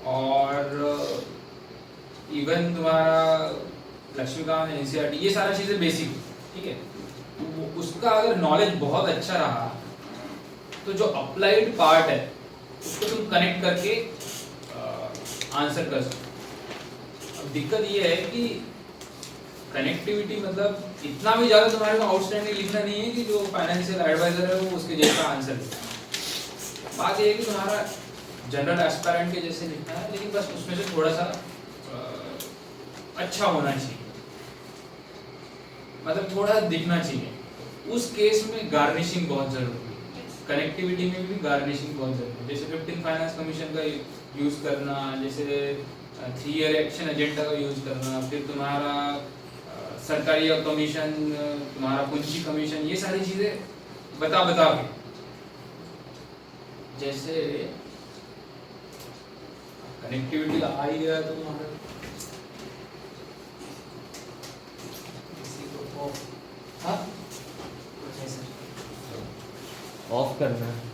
और इवन तुम्हारा लक्ष्मीकांत एनसीईआरटी, ये सारी चीज़ें बेसिक, ठीक है, तो उसका अगर नॉलेज बहुत अच्छा रहा तो जो अप्लाइड पार्ट है उसको तुम कनेक्ट करके आंसर कर सकते। अब दिक्कत ये है कि कनेक्टिविटी मतलब इतना भी ज़्यादा तुम्हारे को आउटस्टैंडिंग लिखना नहीं है कि जो फाइनेंशियल एडवाइजर है वो उसके जैसा आंसर लिखना। बात ये है कि तुम्हारा जनरल एस्पायरेंट के जैसे लिखना है, लेकिन बस उसमें से थोड़ा सा अच्छा होना चाहिए, मतलब थोड़ा दिखना चाहिए। उस केस में गार्निशिंग बहुत जरूरी है। कनेक्टिविटी में भी गार्निशिंग बहुत जरूरी है, जैसे 15 फाइनेंस कमीशन का यूज़ करना, जैसे 3 ईयर एक्शन एजेंडा का यूज़ करना, फिर तुम्हारा सरकारी कमीशन, तुम्हारा पूंजी कमीशन, ये सारी चीज़ें बता के जैसे कनेक्टिविटी आ ही गया तो हमारा किसी को ऑफ हाँ कुछ ऐसा ऑफ करना है।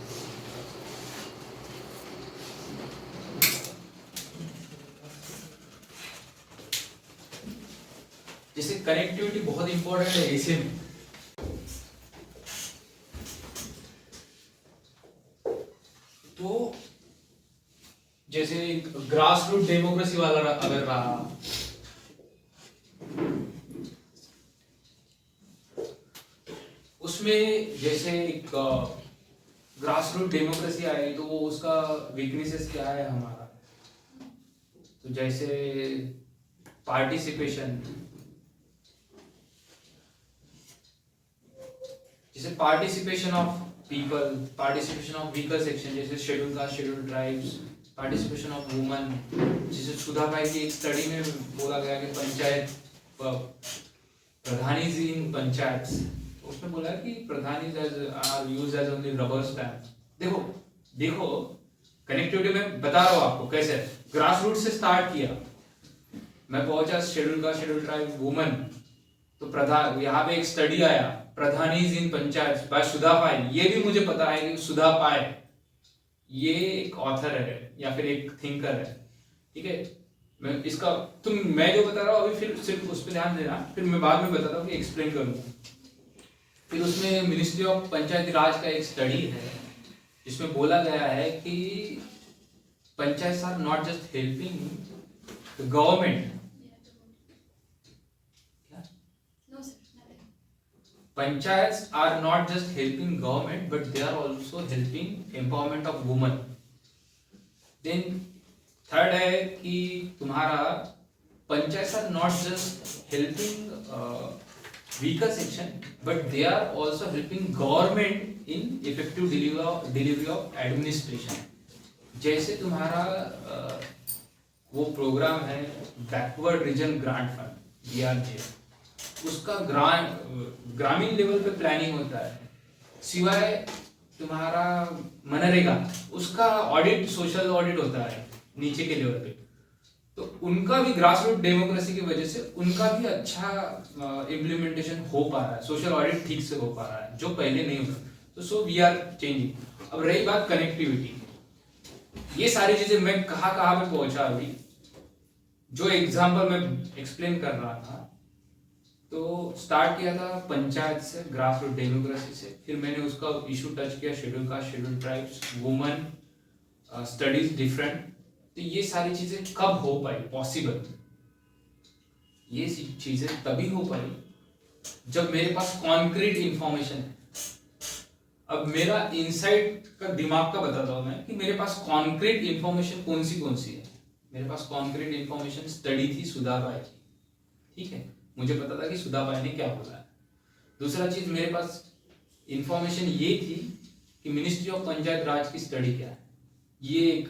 जैसे कनेक्टिविटी बहुत इंपॉर्टेंट है ऐसे में। तो जैसे ग्रास रूट डेमोक्रेसी वाला अगर रहा, उसमें जैसे एक ग्रास रूट डेमोक्रेसी आई तो वो उसका वीकनेसेस क्या है हमारा, तो जैसे पार्टिसिपेशन, जैसे participation of people, participation of weaker section जैसे schedule caste, schedule tribes, participation of women, जैसे सुधा भाई की एक स्टडी में बोला गया कि पंचायत प्रधानीज इन पंचायत, उसमें बोला कि प्रधानीज are used as only rubber stamp. देखो देखो कनेक्टिविटी में बता रहा हूँ आपको कैसे ग्रास रूट से स्टार्ट किया, मैं पहुंचा schedule caste, schedule tribe, woman, तो प्रधान, यहाँ पे एक स्टडी आया प्रधानीज इन पंचायत बाय सुधा पाई। ये भी मुझे पता है कि सुधा पाई ये एक ऑथर है या फिर एक थिंकर है, ठीक है। मैं इसका मैं जो बता रहा हूँ अभी फिर सिर्फ उस पर ध्यान देना, फिर मैं बाद में बताता हूँ कि एक्सप्लेन करूँगा। फिर उसमें मिनिस्ट्री ऑफ पंचायती राज का एक स्टडी है जिसमें बोला गया है कि panchayat are not just helping the government, no sir nothing. Panchayats are not just helping government, but they are also helping empowerment of women. Then third है कि तुम्हारा panchayat are not just helping weaker section, but they are also helping government in effective delivery of administration. जैसे तुम्हारा वो programme है backward region grant fund BRG, उसका ग्रामीण level पे प्लानिंग होता है, सिवाय तुम्हारा मनरेगा उसका ऑडिट, सोशल ऑडिट होता है नीचे के लेवल पे। तो उनका भी ग्रास रूट डेमोक्रेसी की वजह से उनका भी अच्छा इम्प्लीमेंटेशन हो पा रहा है, सोशल ऑडिट ठीक से हो पा रहा है जो पहले नहीं होता। तो सो वी आर चेंजिंग। अब रही बात कनेक्टिविटी, ये सारी चीजें मैं कहाँ पे पहुंचा अभी, जो एग्जाम्पल मैं एक्सप्लेन कर रहा था। तो स्टार्ट किया था पंचायत से, ग्रास रूट डेमोक्रेसी से, फिर मैंने उसका इशू टच किया schedule caste, schedule tribes, woman studies different. तो ये सारी चीजें कब हो पाई पॉसिबल, ये चीजें तभी हो पाई जब मेरे पास कॉन्क्रीट इंफॉर्मेशन है। अब मेरा इनसाइट का दिमाग का बताता हूं मैं कि मेरे पास कॉन्क्रीट इंफॉर्मेशन कौन सी है। मेरे पास कॉन्क्रीट इंफॉर्मेशन स्टडी थी सुधा बाई की, ठीक है, मुझे पता था कि सुधा बाई ने क्या बोला है। दूसरा चीज मेरे पास इंफॉर्मेशन ये थी कि मिनिस्ट्री ऑफ पंचायत राज की स्टडी क्या है, ये एक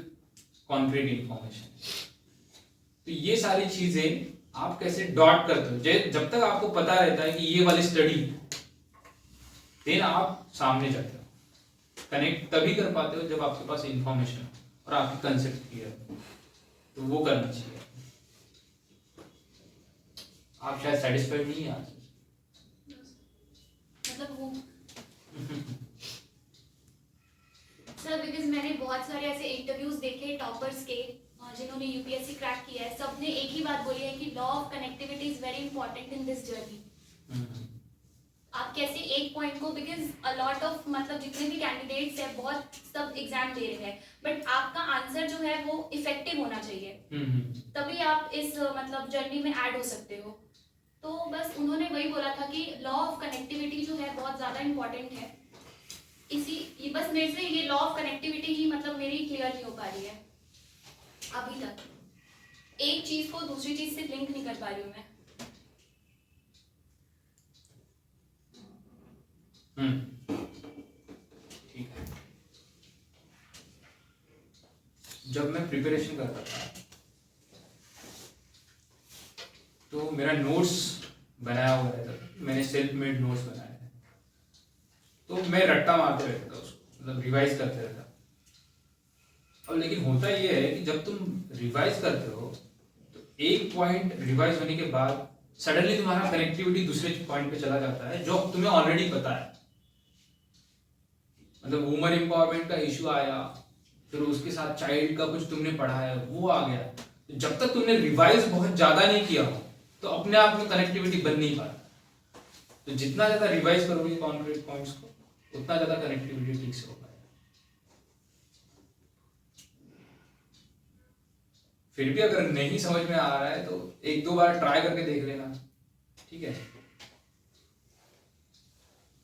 कॉन्क्रीट इंफॉर्मेशन। तो ये सारी चीजें आप कैसे डॉट करते हो, जब तक आपको पता रहता है कि ये वाली स्टडी, देन आप सामने जाते हो। कनेक्ट तभी कर पाते हो जब आपके पास इंफॉर्मेशन और आपकी कंसेप्ट क्लियर, तो वो करना चाहिए। आप शायद सेटिस्फाइड नहीं है आज, मतलब वो सर, बिकॉज मैंने बहुत सारे ऐसे इंटरव्यूज देखे टॉपर्स के जिन्होंने यूपीएससी क्रैक किया है, सबने एक ही बात बोली है कि law of connectivity is very important in this journey. आप कैसे एक पॉइंट को, बिकॉज अ लॉट ऑफ मतलब जितने भी कैंडिडेट्स हैं बहुत सब एग्जाम दे रहे हैं, बट आपका आंसर जो है वो इफेक्टिव होना चाहिए, तभी आप इस मतलब जर्नी में ऐड हो सकते हो। तो बस उन्होंने वही बोला था कि लॉ ऑफ कनेक्टिविटी जो है बहुत ज़्यादा इंपॉर्टेंट है। बस मेरे से ये लॉ ऑफ कनेक्टिविटी ही मतलब मेरी क्लियर नहीं हो पा रही है अभी तक। एक चीज़ को दूसरी चीज़ से लिंक नहीं कर पा रही हूँ मैं। ठीक है। जब मैं प्रिपरेशन कर रहा था तो मेरा नोट्स बनाया हुआ रहता था, मैंने सेल्फ मेड नोट्स बनाए थे, तो मैं रट्टा मारते रहता था उसको, मतलब रिवाइज करते रहता। और लेकिन होता ये है कि जब तुम रिवाइज करते हो तो एक पॉइंट रिवाइज होने के बाद सडनली तुम्हारा कनेक्टिविटी दूसरे पॉइंट पे चला जाता है जो तुम्हें ऑलरेडी पता है। मतलब वुमन एम्पावरमेंट का इशू आया, फिर उसके साथ चाइल्ड का कुछ तुमने पढ़ा है वो आ गया। तो जब तक तुमने रिवाइज बहुत ज्यादा नहीं किया हो तो अपने आप में कनेक्टिविटी बन नहीं पाती। तो जितना ज्यादा रिवाइज करोगे कॉन्क्रीट पॉइंट्स को उतना ज्यादा कनेक्टिविटी ठीक से हो पाएगा। फिर भी अगर नहीं समझ में आ रहा है तो एक दो बार ट्राई करके देख लेना, ठीक है?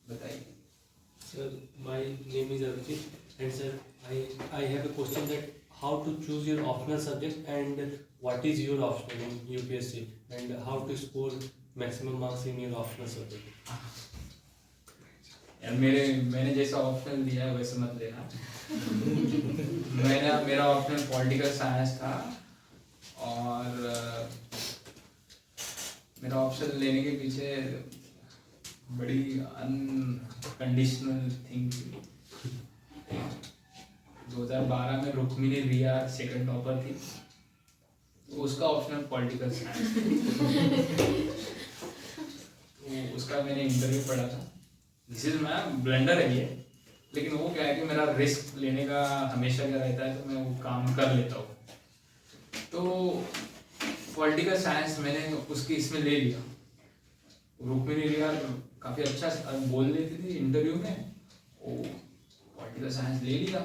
बताइए। Sir, my name is Abhijit and sir, I have a question that how to choose your optional subject and what is your optional in UPSC and how to score maximum marks in your optional subject. यार मैंने जैसा optional दिया है वैसे मत लेना। मेरा optional political science था और मेरा ऑप्शन लेने के पीछे बड़ी अनकंडीशनल थिंग थी। 2012 में रुक्मिणी रिया सेकंड टॉपर थी, तो उसका ऑप्शनल पॉलिटिकल साइंस। तो उसका मैंने इंटरव्यू पढ़ा था। दिस इज माय ब्लंडर है ये, लेकिन वो क्या है कि मेरा रिस्क लेने का हमेशा क्या रहता है, तो मैं वो काम कर लेता हूँ। तो पॉलिटिकल साइंस मैंने उसकी इसमें ले लिया। रुक्मिणी रिया काफ़ी अच्छा बोल लेती थी इंटरव्यू में, वो पॉलिटिकल साइंस ले लिया।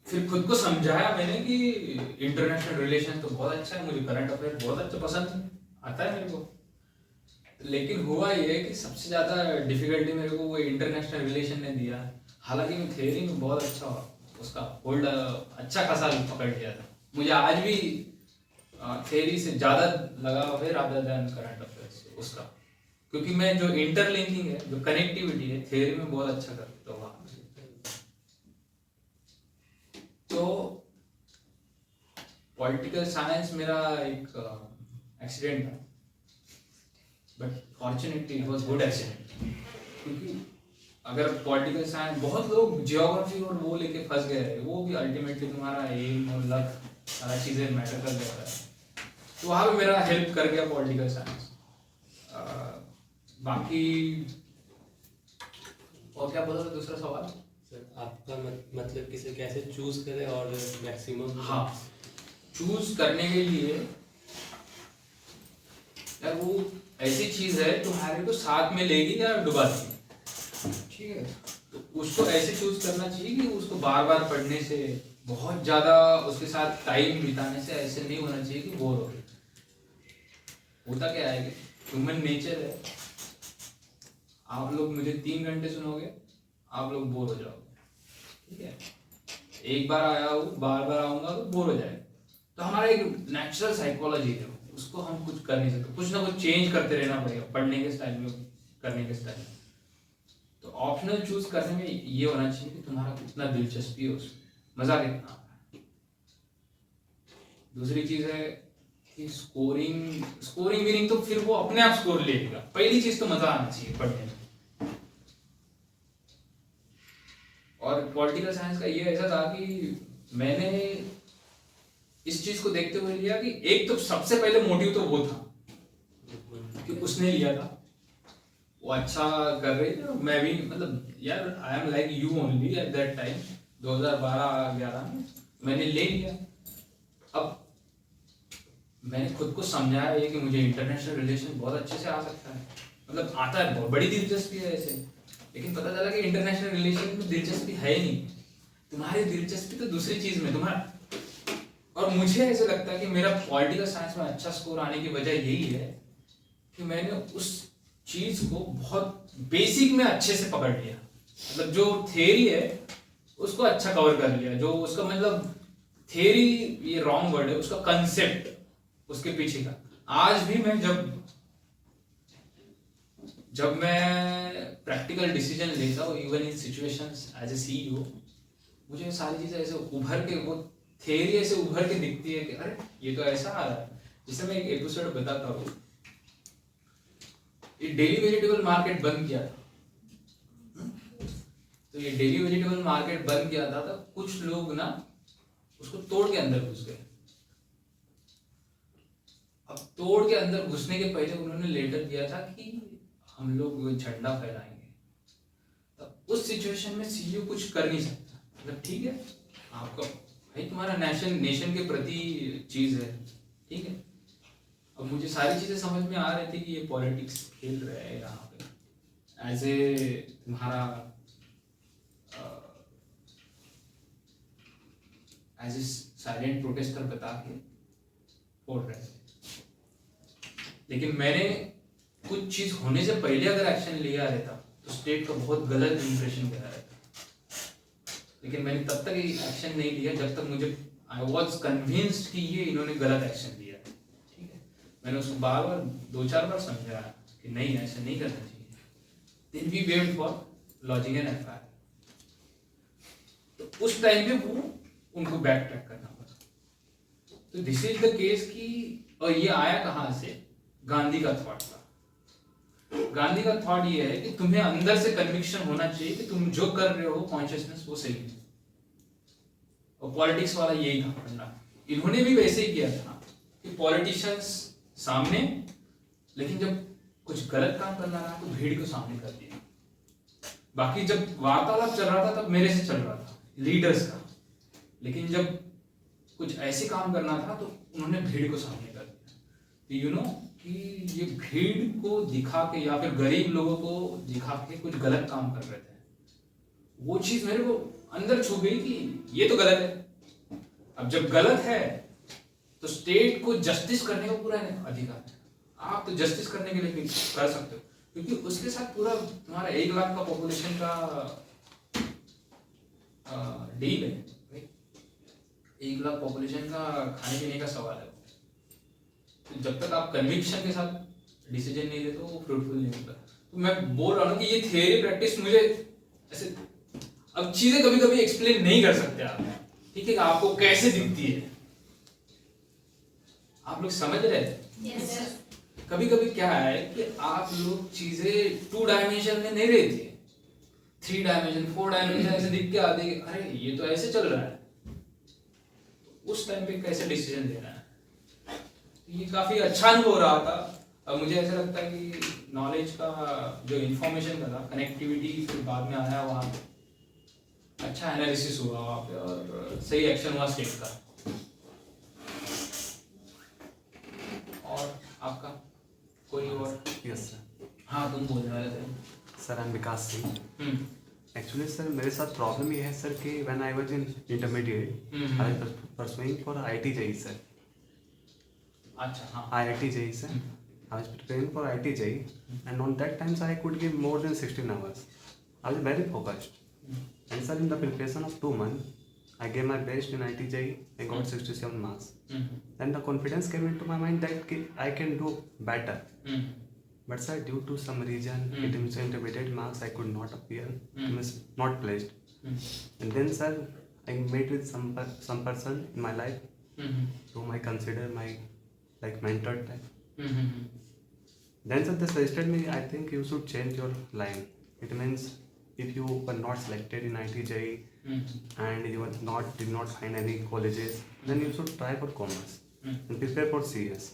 फिर खुद को समझाया मैंने कि इंटरनेशनल रिलेशन तो बहुत अच्छा है, मुझे करंट अफेयर बहुत अच्छा पसंद आता है मेरे को। लेकिन हुआ ये कि सबसे ज़्यादा डिफिकल्टी मेरे को वो इंटरनेशनल रिलेशन ने दिया। हालांकि मैं थ्योरी में बहुत अच्छा उसका होल्ड अच्छा खासा पकड़ लिया था। मुझे आज भी थ्योरी से ज़्यादा लगाव है रादर देन करंट अफेयर्स उसका, क्योंकि मैं जो इंटरलिंकिंग है, जो कनेक्टिविटी है, थ्योरी में बहुत अच्छा करता हूँ। तो पॉलिटिकल साइंस मेरा एक एक्सीडेंट था, but fortunately it was good accident. क्योंकि अगर पॉलिटिकल साइंस, बहुत लोग जियोग्राफी और वो लेके फंस गए हैं, वो भी अल्टीमेटली तुम्हारा एम और लक सारा चीज़ें मैटर कर जाता है। तो वहाँ पे मेरा हेल्प कर गया पॉलिटिकल साइंस। बाकी और क्या बोला था दूसरा सवाल? सर आपका मतलब किसे कैसे चूज करें और मैक्सिमम? हाँ, चूज करने के लिए यार वो ऐसी चीज है तुम्हारे को साथ में लेगी या डुबा देगी, ठीक है? तो उसको ऐसे चूज करना चाहिए कि उसको बार बार पढ़ने से, बहुत ज्यादा उसके साथ टाइम बिताने से ऐसे नहीं होना चाहिए कि बोर हो। होता क्या है कि ह्यूमन नेचर है, आप लोग मुझे 3 घंटे सुनोगे, आप लोग बोर हो जाओगे, ठीक है? एक बार आया हूँ, बार बार आऊंगा तो बोर हो जाएगा। तो हमारा एक नेचुरल साइकोलॉजी है, उसको हम कुछ कर नहीं सकते, कुछ ना कुछ चेंज करते रहना पड़ेगा पढ़ने के स्टाइल में, करने के स्टाइल में। तो ऑप्शनल चूज करने में ये होना चाहिए कि तुम्हारा कितना दिलचस्पी है उसमें, मजा कितना आता है। दूसरी चीज है कि स्कोरिंग मीनिंग तो फिर वो अपने आप स्कोर लेगा। पहली चीज तो मजा आना चाहिए पढ़ने में। और पॉलिटिकल साइंस का ये ऐसा था कि मैंने इस चीज को देखते हुए लिया कि एक तो सबसे पहले मोटिव तो वो था कि उसने लिया था, वो अच्छा कर रही थी, मैं भी, मतलब यार I am like you only at that time 2012-11 में मैंने ले लिया। अब मैंने खुद को समझाया ये कि मुझे इंटरनेशनल रिलेशन बहुत अच्छे से आ सकता है, मतलब आता है, बहुत बड़ी दिलचस्पी है ऐसे। लेकिन पता चला कि इंटरनेशनल रिलेशन में दिलचस्पी है ही नहीं, तुम्हारी दिलचस्पी तो दूसरी चीज में तुम्हारा। और मुझे ऐसे लगता है कि मेरा पॉलिटिकल साइंस में अच्छा स्कोर आने की वजह यही है कि मैंने उस चीज को बहुत बेसिक में अच्छे से पकड़ लिया। मतलब जो थ्योरी है उसको अच्छा कवर कर लिया, जो उसका मतलब थ्योरी ये रॉन्ग वर्ड है, उसका कंसेप्ट उसके पीछे का। आज भी मैं जब मैं प्रैक्टिकल डिसीजन लेता हूँ, even in situations as a CEO, मुझे सारी चीजें ऐसे उभर के, वो थ्योरी ऐसे उभर के दिखती है कि अरे ये तो ऐसा आ रहा है। जिससे मैं एक एपिसोड बताता हूँ, ये डेली वेजिटेबल मार्केट बंद किया था, तो तो ये डेली वेजिटेबल मार्केट बंद किया था, तो कुछ लोग ना उसको तोड़ के अंदर घुस गए। अब तोड़ के अंदर घुसने के पहले उन्होंने लेटर दिया था कि हम लोग झंडा फहराएंगे। तो उस सिचुएशन में सीईओ कुछ कर नहीं सकता। मतलब ठीक है, आपका भाई तुम्हारा नेशन के प्रति चीज है, ठीक है। अब मुझे सारी चीजें समझ में आ रही थी कि ये पॉलिटिक्स खेल रहे हैं यहाँ पे, एज ए तुम्हारा एज ए साइलेंट प्रोटेस्टर बता के फोड़ रहे थे। लेकिन मैंने कुछ चीज होने से पहले अगर एक्शन लिया रहता तो स्टेट का बहुत गलत इंप्रेशन गया रहता। लेकिन मैंने तब तक एक्शन नहीं लिया जब तक मुझे आई वॉज कन्विंस्ड कि ये इन्होंने गलत एक्शन लिया है, ठीक है। मैंने उसको बार बार 2-4 बार समझाया कि नहीं, ऐसा नहीं करना चाहिए। Then we wait for lodging an FIR. तो उस टाइम पे वो उनको बैक ट्रैक करना पड़ा। तो दिस इज द केस की, और ये आया कहाँ से? गांधी का थॉट था। गांधी का थॉट ये है कि तुम्हें अंदर से कन्विक्शन होना चाहिए कि तुम जो कर रहे हो कॉन्शियसनेस वो सही है। और पॉलिटिक्स वाला यही था फंडा। इन्होंने भी वैसे ही किया था कि पॉलिटिशियंस सामने, लेकिन जब कुछ गलत काम करना रहा तो भीड़ को सामने कर दिया। बाकी जब वार्तालाप चल रहा था तब मेरे से चल रहा था, लीडर्स का। लेकिन जब कुछ ऐसे काम करना था तो उन्होंने भीड़ को सामने कर दिया। यू नो कि ये भीड़ को दिखा के या फिर गरीब लोगों को दिखा के कुछ गलत काम कर रहे थे। वो चीज मेरे को अंदर छू गई कि ये तो गलत है। अब जब गलत है तो स्टेट को जस्टिस करने का पूरा अधिकार है। आप तो जस्टिस करने के लिए भी कर सकते हो, क्योंकि उसके साथ पूरा तुम्हारा 1 लाख का पॉपुलेशन का डील है। 1 लाख पॉपुलेशन का खाने पीने का सवाल है। तो जब तक आप कन्विक्शन के साथ डिसीजन नहीं लेते वो फ्रूटफुल नहीं होता। तो मैं बोल रहा हूँ कि ये थियरी प्रैक्टिस मुझे ऐसे, अब चीजें कभी कभी एक्सप्लेन नहीं कर सकते आप, ठीक है, आपको कैसे दिखती है, आप लोग समझ रहे हैं? yes. कभी कभी क्या है कि आप लोग चीजें 2 डायमेंशन में नहीं रहती है, 3 डायमेंशन 4 डायमेंशन ऐसे दिख के आते हैं, अरे ये तो ऐसे चल रहा है। उस टाइम पे कैसे डिसीजन लेना है, ये काफी अच्छा अनुभव रहा था। अब मुझे ऐसा लगता है कि नॉलेज का जो इंफॉर्मेशन का था, कनेक्टिविटी फिर बाद में आया, वहाँ अच्छा एनालिसिस हुआ वहाँ पे और सही एक्शन हुआ स्टेट का। और आपका कोई और? Yes sir. हाँ, तुम बोलने वाले थे। Sir, I am Vikas Singh. Actually sir मेरे साथ प्रॉब्लम ये है सर कि when I was in intermediate I was pursuing for IIT JEE sir. अच्छा, हाँ। IIT JEE sir. I was preparing for IIT JEE and on that time sir I could give more than 16 hours. I was very focused. And sir in the preparation of 2 months I gave my best in IIT JEE. I got 67 marks. Then the confidence came into my mind that I can do better. But sir due to some reason it was intermediate marks I could not appear. I was not placed. And then sir I met with some person in my life whom I consider my like mentor type. Then sir they suggested me, I think you should change your line. It means if you were not selected in IIT JEE and you did not find any colleges, then you should try for commerce and prepare for CS.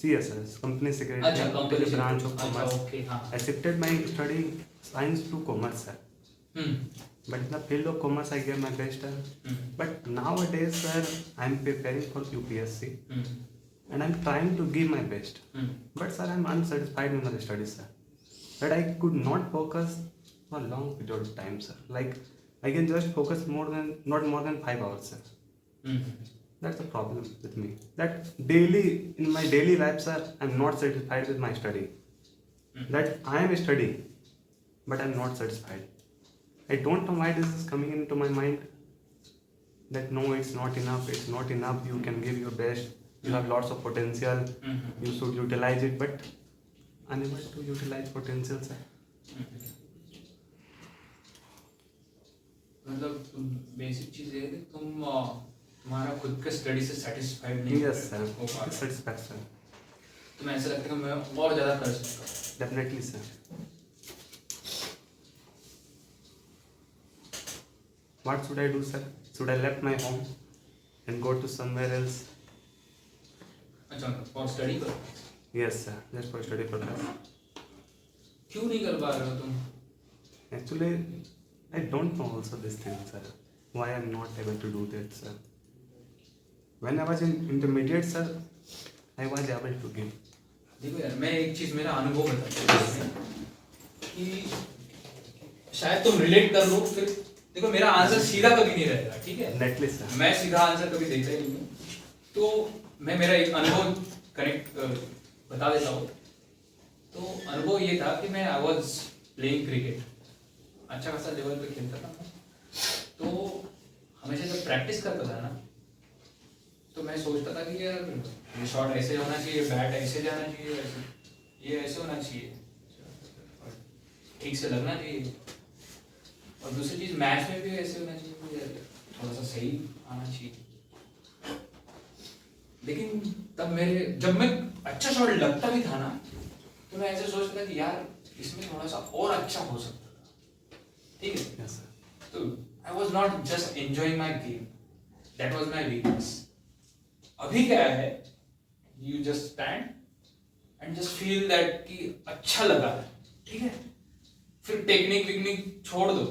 CS company secretary branch of commerce. Okay, हाँ. Accepted my study science to commerce sir. But in the field of commerce I gave my best. But nowadays sir I am preparing for UPSC and I am trying to give my best. But sir I am unsatisfied with my studies sir. That I could not focus for a long period of time sir. Like I can just focus not more than 5 hours sir. That's the problem with me. That in my daily life sir I am not satisfied with my study. That I am studying but I am not satisfied. I don't know why this is coming into my mind, that no, it's not enough, you can give your best, you have lots of potential, you should utilize it, but unable to utilize potential sir. मतलब basic चीज है कि तुम्हारा खुद के study से satisfied नहीं Yes sir, हो पा रहा। satisfaction. तुम्हें ऐसा लगता है कि मैं और ज्यादा कर सकता हूँ। Definitely sir. what should I do, sir? Should I left my home and go to somewhere else? अच्छा फॉर स्टडी पर Yes, sir. Just for study purpose. क्यों नहीं कर पा रहे हो तुम? Actually, I don't know also this thing, sir. Why I'm not able to do that, sir. When I was in intermediate, sir, I was able to give. देखो यार मैं एक चीज मेरा अनुभव बताता हूँ कि शायद तुम रिलेट कर लो, फिर देखो मेरा आंसर सीधा कभी नहीं रहेगा, ठीक है? Netly, sir. मैं सीधा आंसर कभी देता ही नहीं हूँ, तो मैं मेरा एक अनुभव कनेक्ट बता देता हूँ। तो अनुभव ये था कि मैं आई वाज प्लेइंग क्रिकेट, अच्छा खासा लेवल पे खेलता था मैं। तो हमेशा जब प्रैक्टिस करता था ना, तो मैं सोचता था कि यार ये शॉट ऐसे होना चाहिए, बैट ऐसे जाना चाहिए, ये ऐसे होना चाहिए, ठीक से लगना चाहिए, और दूसरी चीज मैच में भी ऐसे होना चाहिए, थोड़ा सा सही आना चाहिए। लेकिन तब मेरे जब मैं अच्छा शॉट लगता भी था ना, तो मैं ऐसे सोचता था कि यार इसमें थोड़ा सा और अच्छा हो सकता था, ठीक है? Yes, sir. तो I was not just enjoying my game, that was my weakness. अभी क्या है, you just stand and just feel that कि अच्छा लगा, ठीक है? फिर टेक्निक विकनिक छोड़ दो,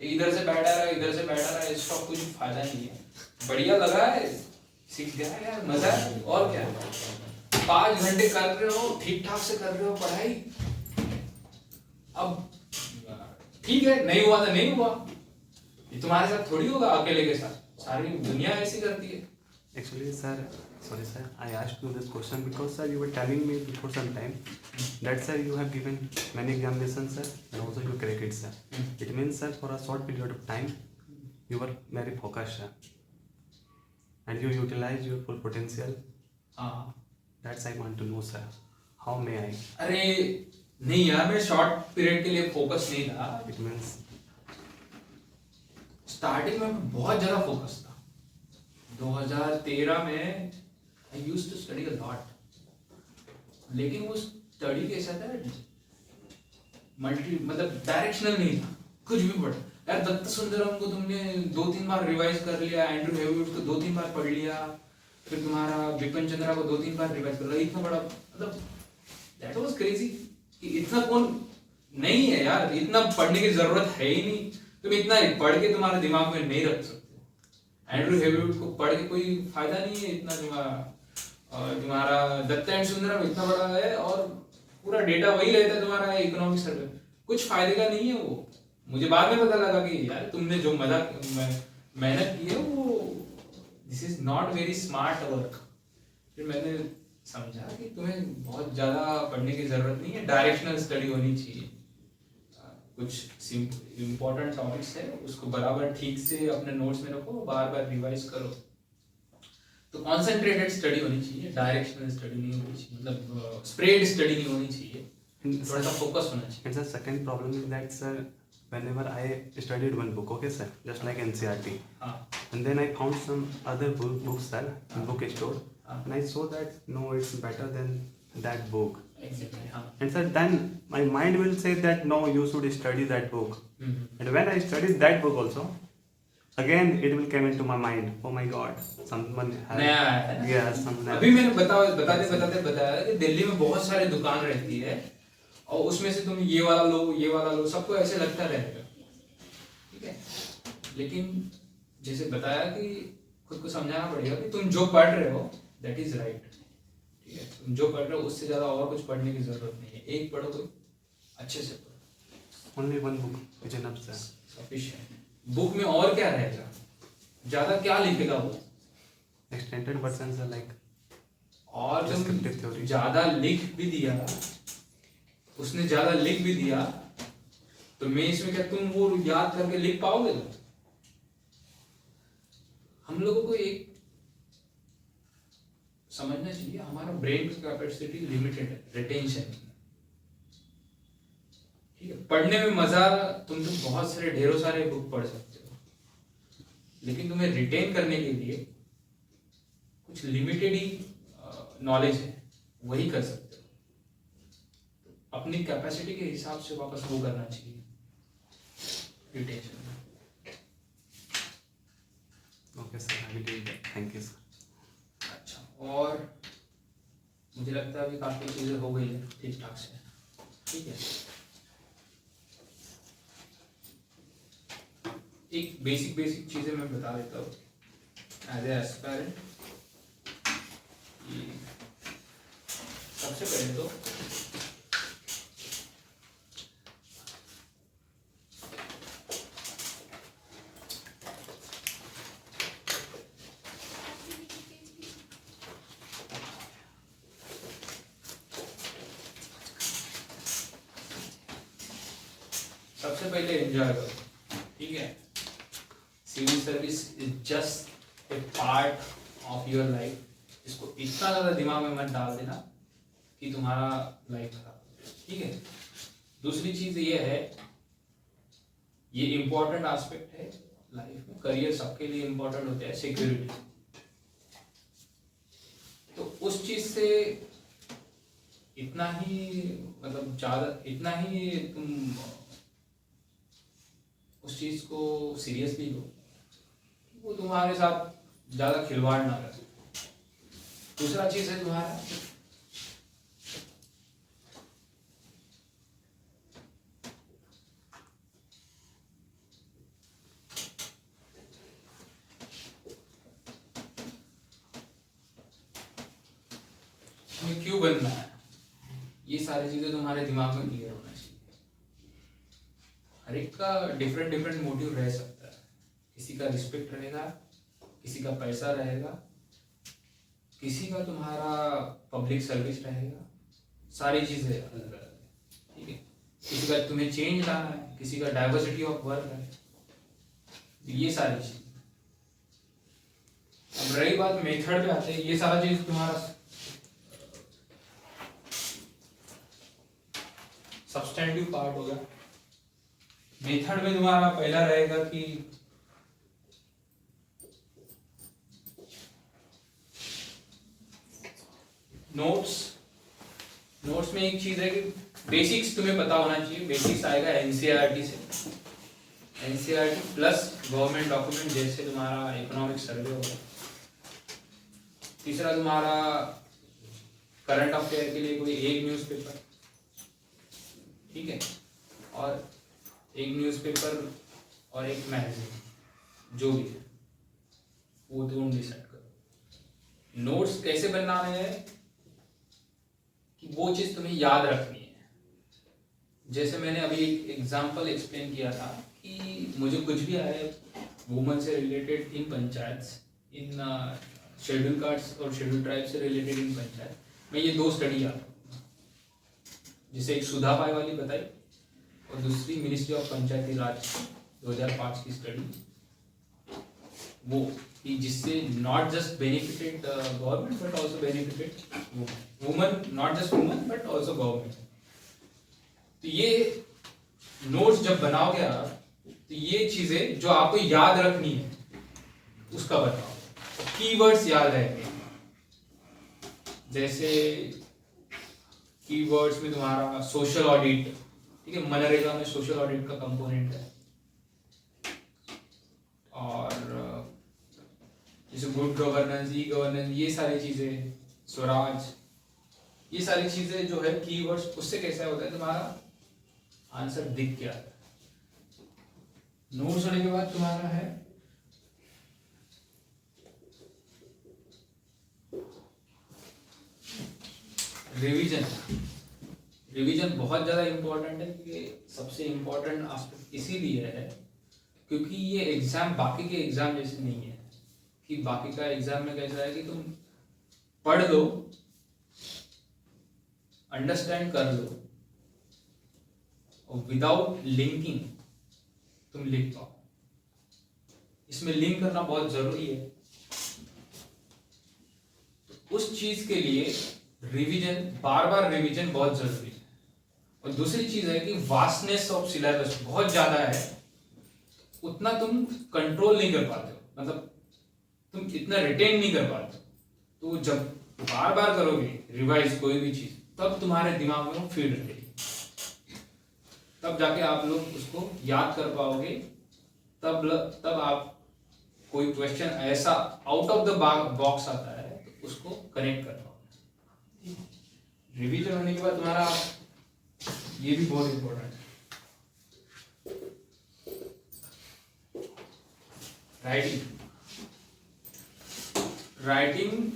इधर से बैठ आ रहा है, इधर से बैठ आ रहा है, इसका कुछ फायदा नहीं है। बढ़िया लगा है, सीख गया यार, मजा है, और क्या है? 5 घंटे कर रहे हो, ठीक ठाक से कर रहे हो पढ़ाई, अब ठीक है, नहीं हुआ तो नहीं हुआ, ये तुम्हारे साथ थोड़ी होगा अकेले के साथ, सारी दुनिया ऐसी करती है। Actually, sir, sorry, sir. I asked you this question because, sir, you were telling me before some time that, sir, you have given many examinations, sir, and also you cracked it, sir. It means, sir, for a short period of time, you were very focused, sir, and you utilized your full potential. That's I want to know, sir. How may I? अरे नहीं यार, मैं short period के लिए focus नहीं था। It means starting में बहुत ज्यादा फोकस था। 2013 में I used to study a lot, लेकिन वो स्टडी कैसा था, मतलब डायरेक्शनल नहीं था, कुछ भी पढ़ यार। दत्त सुंदरम को तुमने 2-3 बार रिवाइज कर लिया, एंड्रू हेविल्स को 2-3 बार पढ़ लिया, फिर तुम्हारा बिपिन चंद्रा को 2-3 बार रिवाइज कर लिया, इतना बड़ा, मतलब दैट वाज क्रेजी कि इतना कौन नहीं है यार, इतना पढ़ने की जरूरत है ही नहीं, तुम इतना पढ़ के तुम्हारे दिमाग में नहीं रख सकते। एंड्रू हेविल्स को पढ़ के कोई फायदा नहीं है, इतना तुम्हारा दत्त एंड सुंदरम इतना बड़ा है और पूरा डेटा वही रहता है तुम्हारा इकोनॉमिक सर्वे, कुछ फायदे का नहीं है वो। मुझे बाद में पता लगा कि यार तुमने जो मेहनत की है वो this is not very smart work. फिर मैंने समझा कि तुम्हें बहुत ज्यादा पढ़ने की जरूरत नहीं है, डायरेक्शनल स्टडी होनी चाहिए। कुछ इम्पोर्टेंट टॉपिक्स है उसको बराबर ठीक से अपने नोट्स में रखो, बार बार रिवाइज करो। तो कॉन्सेंट्रेटेड स्टडी होनी चाहिए, डायरेक्शनल स्टडी नहीं होनी चाहिए, मतलब स्प्रेड स्टडी नहीं होनी चाहिए, थोड़ा सा फोकस होना चाहिए। And the second problem is that, sir, whenever I studied one book, okay, sir, just like NCERT, and then I found some other books, sir, in bookstore, and I saw that no, it's better than that book. Exactly, And sir, then my mind will say that no, you should study that book. And when I studied that book also, again it will come into my mind. Oh my God, someone has. नया आया है ना? Yeah, someone. अभी मैंने बताते बताया कि दिल्ली में बहुत सारे दुकान रहती है और उसमें से तुम ये वाला लो, सबको ऐसे लगता रहेगा, ठीक है? लेकिन जैसे बताया कि खुद को समझाना पड़ेगा कि तुम जो पढ़ रहे हो दैट इज राइट, ठीक है? तुम जो पढ़ रहे हो उससे ज्यादा और कुछ पढ़ने की जरूरत नहीं है, एक पढ़ो तो अच्छे से पढ़ो। Only one book is enough, sir. Sufficient. Book में और क्या रहेगा, ज्यादा क्या लिखेगा वो? Extended versions are like. और Descriptive तुम theory. ज्यादा लिख भी दिया, उसने ज्यादा लिख भी दिया, तो मैं इसमें क्या तुम वो याद करके लिख पाओगे? हम लोगों को एक समझना चाहिए, हमारा ब्रेन की कैपेसिटी लिमिटेड है, रिटेंशन, ठीक है? पढ़ने में मजा, तुम तो बहुत सारे ढेरों सारे बुक पढ़ सकते हो, लेकिन तुम्हें रिटेन करने के लिए कुछ लिमिटेड ही नॉलेज है, वही कर सकते हो। अपनी कैपेसिटी के हिसाब से वापस वो करना चाहिए retention. Okay sir, I will do that, thank you sir. अच्छा, और मुझे लगता है अभी काफ़ी चीज़ें हो गई हैं ठीक ठाक से, ठीक है। एक बेसिक चीज़ें मैं बता देता हूँ एज ए एस्पायरेंट। सबसे पहले तो एंजॉय करो, ठीक है। Civil service is just a part of your life. इसको इतना ज़्यादा दिमाग में मत डाल देना कि तुम्हारा लाइफ खराब हो, ठीक है। दूसरी चीज़ ये है, ये इम्पोर्टेंट एस्पेक्ट है लाइफ में, करियर सबके लिए इम्पोर्टेंट होता है, सिक्योरिटी। तो उस चीज़ से इतना ही मतलब ज़्यादा इतना ही तुम उस चीज़ को सीरियसली लो, वो तुम्हारे साथ ज़्यादा खिलवाड़ ना करे। दूसरा चीज़ है तुम्हारा तुम्हें क्यों बनना है, ये सारी चीज़ें तुम्हारे दिमाग में क्लियर होना चाहिए। हर एक का डिफरेंट मोटिव रह सकता है। किसी का रिस्पेक्ट रहेगा, किसी का पैसा रहेगा, किसी का तुम्हारा पब्लिक सर्विस रहेगा, सारी चीज़ें अलग अलग है, ठीक है। किसी का तुम्हें चेंज लाना है, किसी का डाइवर्सिटी ऑफ वर्क है, ये सारी चीज़। अब रही बात मेथड पे आते हैं, ये सारा चीज़ तुम्हारा सब्सटेंटिव पार्ट होगा। मेथड में तुम्हारा पहला रहेगा कि नोट्स में एक चीज है कि बेसिक्स तुम्हें पता होना चाहिए। बेसिक्स आएगा एनसीईआरटी से, एनसीईआरटी प्लस गवर्नमेंट डॉक्यूमेंट, जैसे तुम्हारा इकोनॉमिक सर्वे होगा। तीसरा तुम्हारा करंट अफेयर के लिए कोई एक न्यूज़पेपर, ठीक है, और एक न्यूज़पेपर और एक मैगजीन, जो भी है वो तुम डिसाइड करो। नोट्स कैसे बनाने हैं कि वो चीज़ तुम्हें याद रखनी है। जैसे मैंने अभी एक एग्जांपल एक्सप्लेन किया था कि मुझे कुछ भी आए वुमन से रिलेटेड इन पंचायत, इन शेड्यूल कास्ट और शेड्यूल ट्राइब से रिलेटेड इन पंचायत, मैं ये दो स्टडी याद रखूँगा। जैसे एक सुधा पाई वाली बताई और दूसरी मिनिस्ट्री ऑफ पंचायती राज 2005 की स्टडी, वो कि जिससे not just benefited government but also benefited woman, not just woman but also government. तो ये नोट्स जब बनाओगे आप, तो ये चीजें जो आपको याद रखनी है उसका बताओ। कीवर्ड्स याद रहेंगे, जैसे कीवर्ड्स में तुम्हारा सोशल ऑडिट, ठीक है, मनरेगा में सोशल ऑडिट का कंपोनेंट है, और जैसे गुड गवर्नेंस, ई गवर्नेंस, ये सारी चीजें, स्वराज, ये सारी चीजें जो है कीवर्ड्स, उससे कैसा होता है तुम्हारा आंसर दिख के आता है। नोट्स होने के बाद तुम्हारा है रिवीजन। रिवीजन बहुत ज़्यादा इम्पोर्टेंट है, क्योंकि सबसे इम्पोर्टेंट एस्पेक्ट इसीलिए है क्योंकि ये एग्ज़ाम बाकी के एग्ज़ाम जैसे नहीं है कि बाकी का एग्ज़ाम में कैसा है कि तुम पढ़ लो, अंडरस्टैंड कर लो और विदाउट लिंकिंग तुम लिख पाओ। इसमें लिंक करना बहुत ज़रूरी है। तो उस चीज़ के लिए रिवीजन, बार बार रिवीजन बहुत जरूरी है। और दूसरी चीज है कि वास्टनेस ऑफ सिलेबस बहुत ज्यादा है, उतना तुम कंट्रोल नहीं कर पाते हो, मतलब तुम इतना रिटेन नहीं कर पाते। तो जब बार बार करोगे रिवाइज कोई भी चीज, तब तुम्हारे दिमाग में वो फीड रहेगी, तब जाके आप लोग उसको याद कर पाओगे, तब आप कोई क्वेश्चन ऐसा आउट ऑफ द बॉक्स आता है तो उसको कनेक्ट कर पाओ। रिवीजन होने के बाद तुम्हारा ये भी बहुत इंपॉर्टेंट है, राइटिंग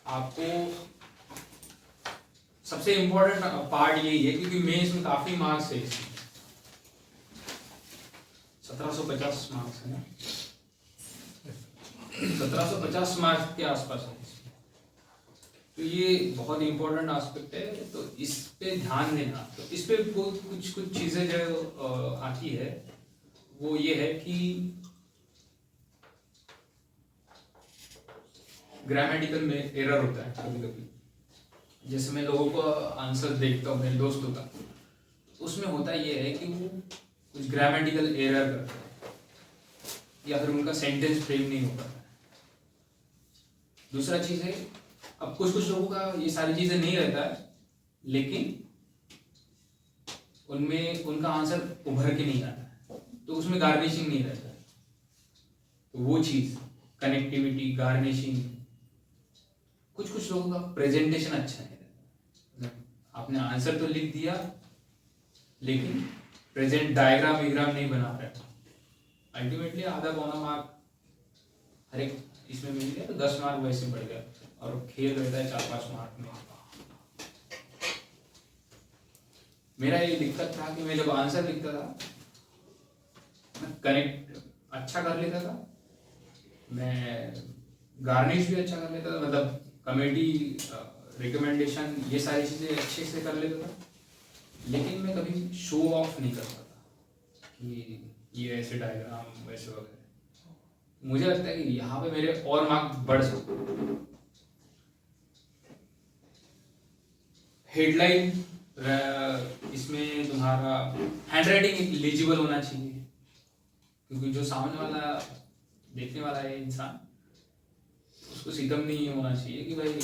आपको सबसे इम्पोर्टेंट पार्ट यही है, क्योंकि मैं इसमें काफी मार्क्स है, इसमें 1750 मार्क्स है ना, 1750 मार्क्स के आसपास है इसमें। तो ये बहुत इंपॉर्टेंट एस्पेक्ट है, तो इस पे ध्यान देना। तो इस पे कुछ चीजें जो आती है वो ये है कि ग्रामेटिकल में एरर होता है कभी कभी। जैसे मैं लोगों को आंसर देखता हूँ मेरे दोस्तों का, उसमें होता ये है कि वो कुछ ग्रामेटिकल एरर करते हैं या फिर उनका सेंटेंस फ्रेम नहीं हो पाता है। दूसरा चीज है, अब कुछ लोगों का ये सारी चीजें नहीं रहता है, लेकिन उनमें उनका आंसर उभर के नहीं आता है, तो उसमें गार्निशिंग नहीं रहता है। तो वो चीज कनेक्टिविटी, गार्निशिंग, कुछ लोगों का प्रेजेंटेशन अच्छा नहीं रहता। आपने आंसर तो लिख दिया लेकिन प्रेजेंट डायग्राम नहीं बना रहे, अल्टीमेटली आधा पौना मार्क हर एक इसमें मिल गया, तो 10 मार्क वैसे बढ़ गया, और खेल रहता है 4-5 मार्क में। मेरा ये दिक्कत था कि मैं जब आंसर लिखता था मैं कनेक्ट अच्छा कर लेता था, मैं गार्निश भी अच्छा कर लेता था, मतलब कमेडी, रिकमेंडेशन, ये सारी चीजें अच्छे से कर लेता था, लेकिन मैं कभी शो ऑफ नहीं करता था कि ये ऐसे डायग्राम वैसे वगैरह। मुझे लगता है कि यहाँ पे मेरे और मार्क्स बढ़ सकते। हेडलाइन, इसमें तुम्हारा हैंडराइटिंग लीजिबल होना चाहिए, क्योंकि जो सामने वाला देखने वाला है इंसान, उसको सितम नहीं होना चाहिए कि भाई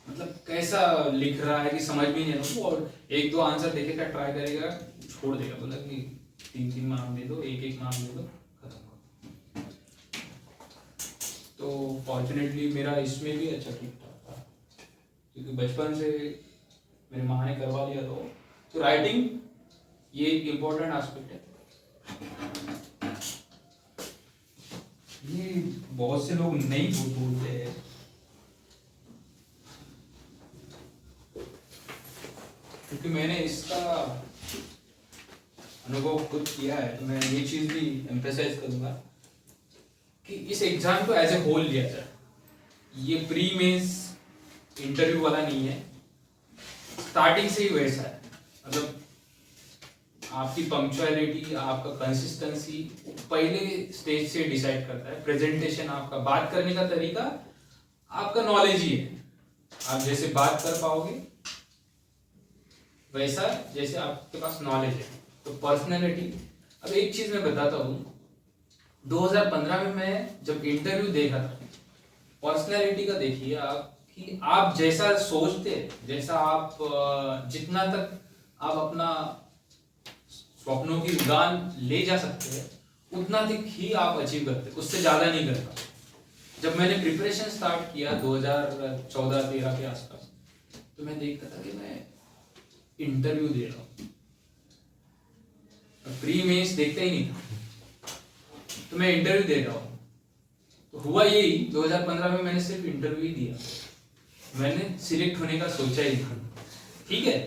मतलब कैसा लिख रहा है कि समझ भी नहीं आता, और 1-2 आंसर देखेगा, ट्राई करेगा, छोड़ देगा, बोला कि 3-3 मार्क दे दो, 1-1 मार्क दे दो, खत्म करो। तो फॉर्चुनेटली मेरा इसमें भी अच्छा ठीक ठाक था, क्योंकि बचपन से मेरे माँ ने करवा लिया। तो राइटिंग ये एक इम्पोर्टेंट एस्पेक्ट है। ये बहुत से लोग नहीं बोलते हैं, क्योंकि मैंने इसका अनुभव खुद किया है, तो मैं ये चीज भी एम्फेसाइज करूंगा कि इस एग्जाम को एज ए होल लिया जाए। ये प्री मेंस इंटरव्यू वाला नहीं है, स्टार्टिंग से ही वैसा है, मतलब आपकी पंक्चुअलिटी, आपका कंसिस्टेंसी पहले स्टेज से डिसाइड करता है। प्रेजेंटेशन, आपका बात करने का तरीका, आपका नॉलेज ही है। आप जैसे बात कर पाओगे वैसा जैसे आपके पास नॉलेज है। तो पर्सनैलिटी, अब एक चीज मैं बताता हूँ, 2015 में मैं जब इंटरव्यू देखा था, पर्सनैलिटी का देखिए आप कि आप जैसा सोचते, जैसा आप जितना तक आप अपना स्वप्नों की उड़ान ले जा सकते हैं, उतना तक ही आप अचीव करते, उससे ज्यादा नहीं करता। जब मैंने प्रिपरेशन स्टार्ट किया 2014-13 के आसपास, तो मैं देखता था कि मैं इंटरव्यू दे रहा हूँ, प्री मेंस देखता ही नहीं था, तो मैं इंटरव्यू दे रहा हूँ। तो हुआ यही, 2015 में मैंने सिर्फ इंटरव्यू ही दिया, मैंने सिलेक्ट होने का सोचा ही था, ठीक है।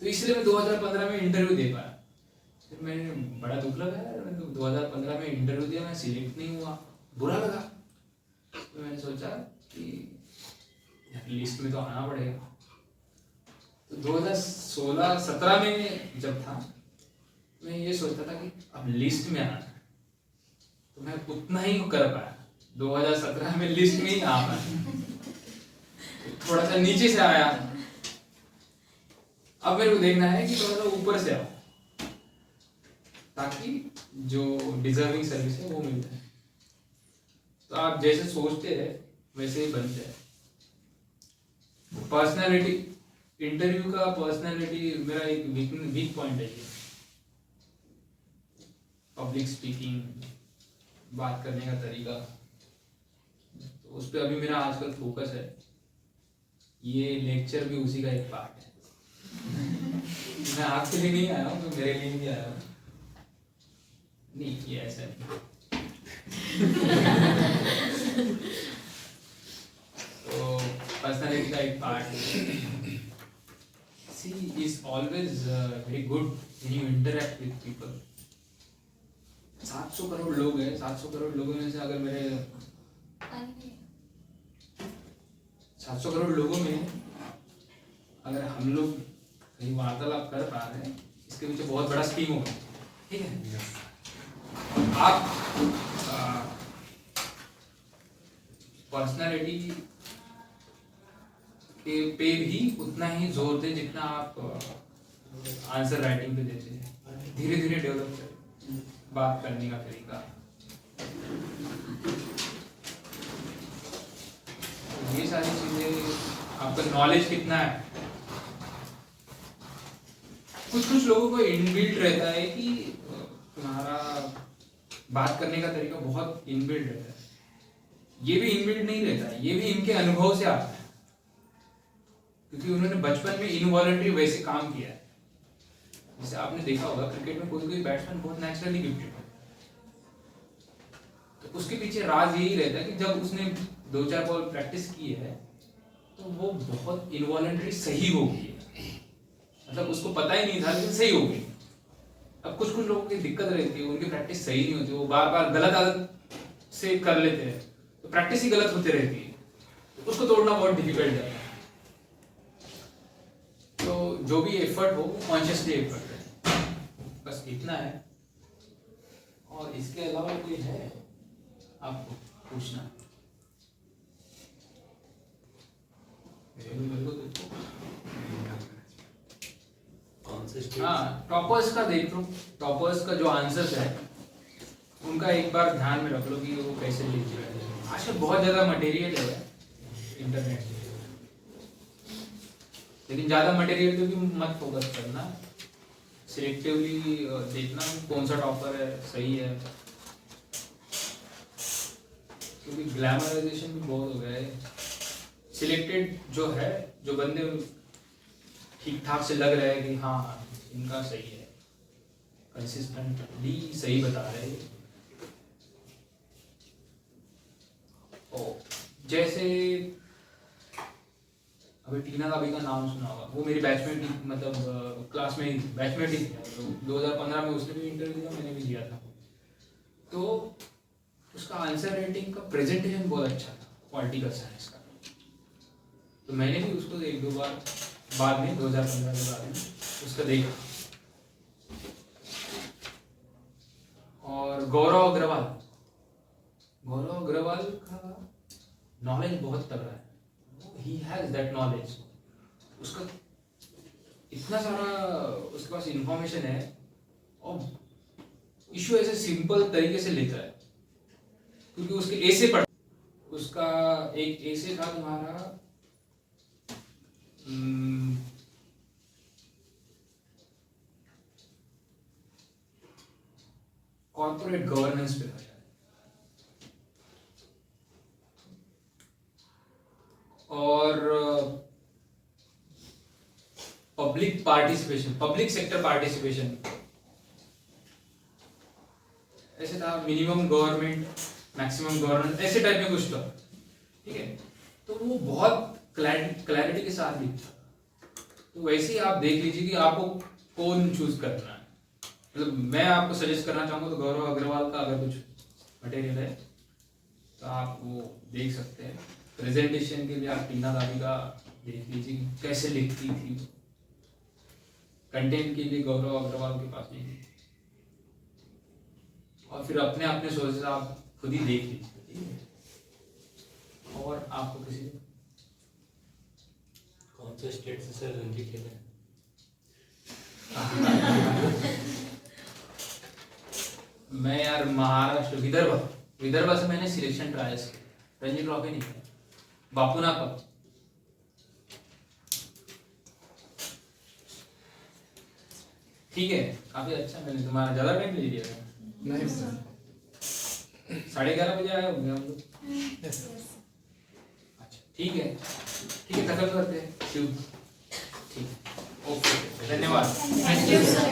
तो इसलिए मैं 2015 में इंटरव्यू दे पाया। फिर मैंने बड़ा दुख लगा यार, मैंने 2015 में इंटरव्यू दिया, मैं सिलेक्ट नहीं हुआ, बुरा लगा। तो मैंने सोचा कि लिस्ट में तो आना पड़ेगा। तो 2016-17 में जब था, मैं ये सोचता था कि अब लिस्ट में आना है, तो मैं उतना ही कर पाया। 2017 में लिस्ट में ही आ पाया, थोड़ा सा नीचे से आया। अब मेरे को देखना है कि थोड़ा सा ऊपर से आओ, ताकि जो डिजर्विंग सर्विस है वो मिल जाए। तो आप जैसे सोचते हैं वैसे ही बनते हैं। पर्सनैलिटी, इंटरव्यू का पर्सनैलिटी मेरा एक वीक पॉइंट है ये। पब्लिक स्पीकिंग, बात करने का तरीका, तो उस पर अभी मेरा आजकल फोकस है। ये लेक्चर भी उसी का एक पार्ट है। मैं आपके लिए नहीं आया हूँ, तो मेरे लिए भी आया हूँ। नहीं, ये ऐसा नहीं। तो पर्सनालिटी का एक पार्ट है। She is always very good when you interact with people. 700 crore लोग हैं, 700 करोड़ लोगों में से अगर मेरे 700 करोड़ लोगों में अगर हम लोग कहीं वार्तालाप कर पा रहे हैं, इसके पीछे बहुत बड़ा स्कीम होगा। ठीक है, आप पर्सनालिटी के पे भी उतना ही जोर दें जितना आप आंसर राइटिंग पे देते हैं। धीरे धीरे डेवलप करें बात करने का तरीका। ये सारी चीजें, आपका नॉलेज कितना है। कुछ कुछ लोगों को इनबिल्ट रहता है कि तुम्हारा बात करने का तरीका बहुत इनबिल्ट रहता है। ये भी इनबिल्ट नहीं रहता है, ये भी इनके अनुभव से आता है, क्योंकि उन्होंने बचपन में इनवॉलंटरी वैसे काम किया है। जैसे आपने देखा होगा क्रिकेट में कोई कोई बैट्समैन बहुत नेचुरली गिफ्टेड है, तो उसके पीछे राज यही रहता है कि जब उसने 2-4 बॉल प्रैक्टिस की है तो वो बहुत इनवॉलंटरी सही हो गई है। मतलब उसको पता ही नहीं था लेकिन सही हो गई। अब कुछ कुछ लोगों की दिक्कत रहती है, उनकी प्रैक्टिस सही नहीं होती, वो बार बार गलत आदत से कर लेते हैं, तो प्रैक्टिस ही गलत होती रहती है, तो उसको तोड़ना बहुत डिफिकल्ट है। तो जो भी एफर्ट हो कॉन्शियसली एफर्ट है, बस इतना है। और इसके अलावा कोई है आपको पूछना? हाँ, टॉपर्स का देख लो। टॉपर्स का जो आंसर्स है उनका एक बार ध्यान में रख लो कि वो कैसे लिख रहे हैं। आजकल बहुत ज्यादा मटेरियल है इंटरनेट पे, लेकिन ज्यादा मटेरियल पे भी मत फोकस करना, सिलेक्टिवली देखना कौन सा टॉपर है, सही है। क्योंकि ग्लैमराइजेशन भी बहुत हो गया है। सिलेक्टेड जो है, जो बंदे ठीक ठाक से लग रहा है कि हाँ इनका सही है, कंसिस्टेंटली सही बता रहे हैं। जैसे अभी टीना का भी का नाम सुना होगा, वो मेरी बैचमेट, मतलब क्लास में बैचमेट ही थी। 2015 में उसने भी इंटरव्यू दिया, मैंने भी दिया था। तो उसका आंसर राइटिंग का प्रेजेंटेशन बहुत अच्छा था, पॉलिटिकल साइंस का। तो मैंने भी उसको 1-2 बार बाद में 2015 के बाद में उसका देखा। और गौरव अग्रवाल का नॉलेज बहुत तगड़ा है। He has that knowledge. उसका इतना सारा उसके पास इंफॉर्मेशन है और इशू ऐसे सिंपल तरीके से लेता है, क्योंकि उसके ऐसे पढ़, उसका एक ऐसे था तुम्हारा कॉर्पोरेट गवर्नेंस पे था और public participation, public sector participation ऐसे था। मिनिमम गवर्नमेंट, मैक्सिमम गवर्नेंस, ऐसे टाइप में कुछ था। ठीक है, तो वो बहुत क्लैरिटी के साथ लिखता। तो वैसे ही आप देख लीजिए कि आपको कौन चूज करना है। मतलब मैं आपको सजेस्ट करना चाहूँगा तो गौरव अग्रवाल का अगर कुछ मटेरियल है तो आप वो देख सकते हैं। प्रेजेंटेशन के लिए आप टीना दावी का देख लीजिए कैसे लिखती थी। कंटेंट के लिए गौरव अग्रवाल के पास नहीं, और फिर अपने अपने सोर्सेज आप खुद ही देख लीजिए। ठीक है, और आपको किसी कौन से स्टेट से सर रणजी खेले? मैं यार महाराष्ट्र, विदर्भ से मैंने सिलेक्शन ट्रायल्स किए, रणजी ट्रॉफी नहीं किया। बापूना कप ठीक है, काफी अच्छा। मैंने तुम्हारा ज्यादा टाइम ले लिया। नहीं सर 11:30 बजे आए होंगे हम लोग। अच्छा ठीक है खत्म करते हैं शिव। ठीक ओके धन्यवाद। Thank you sir.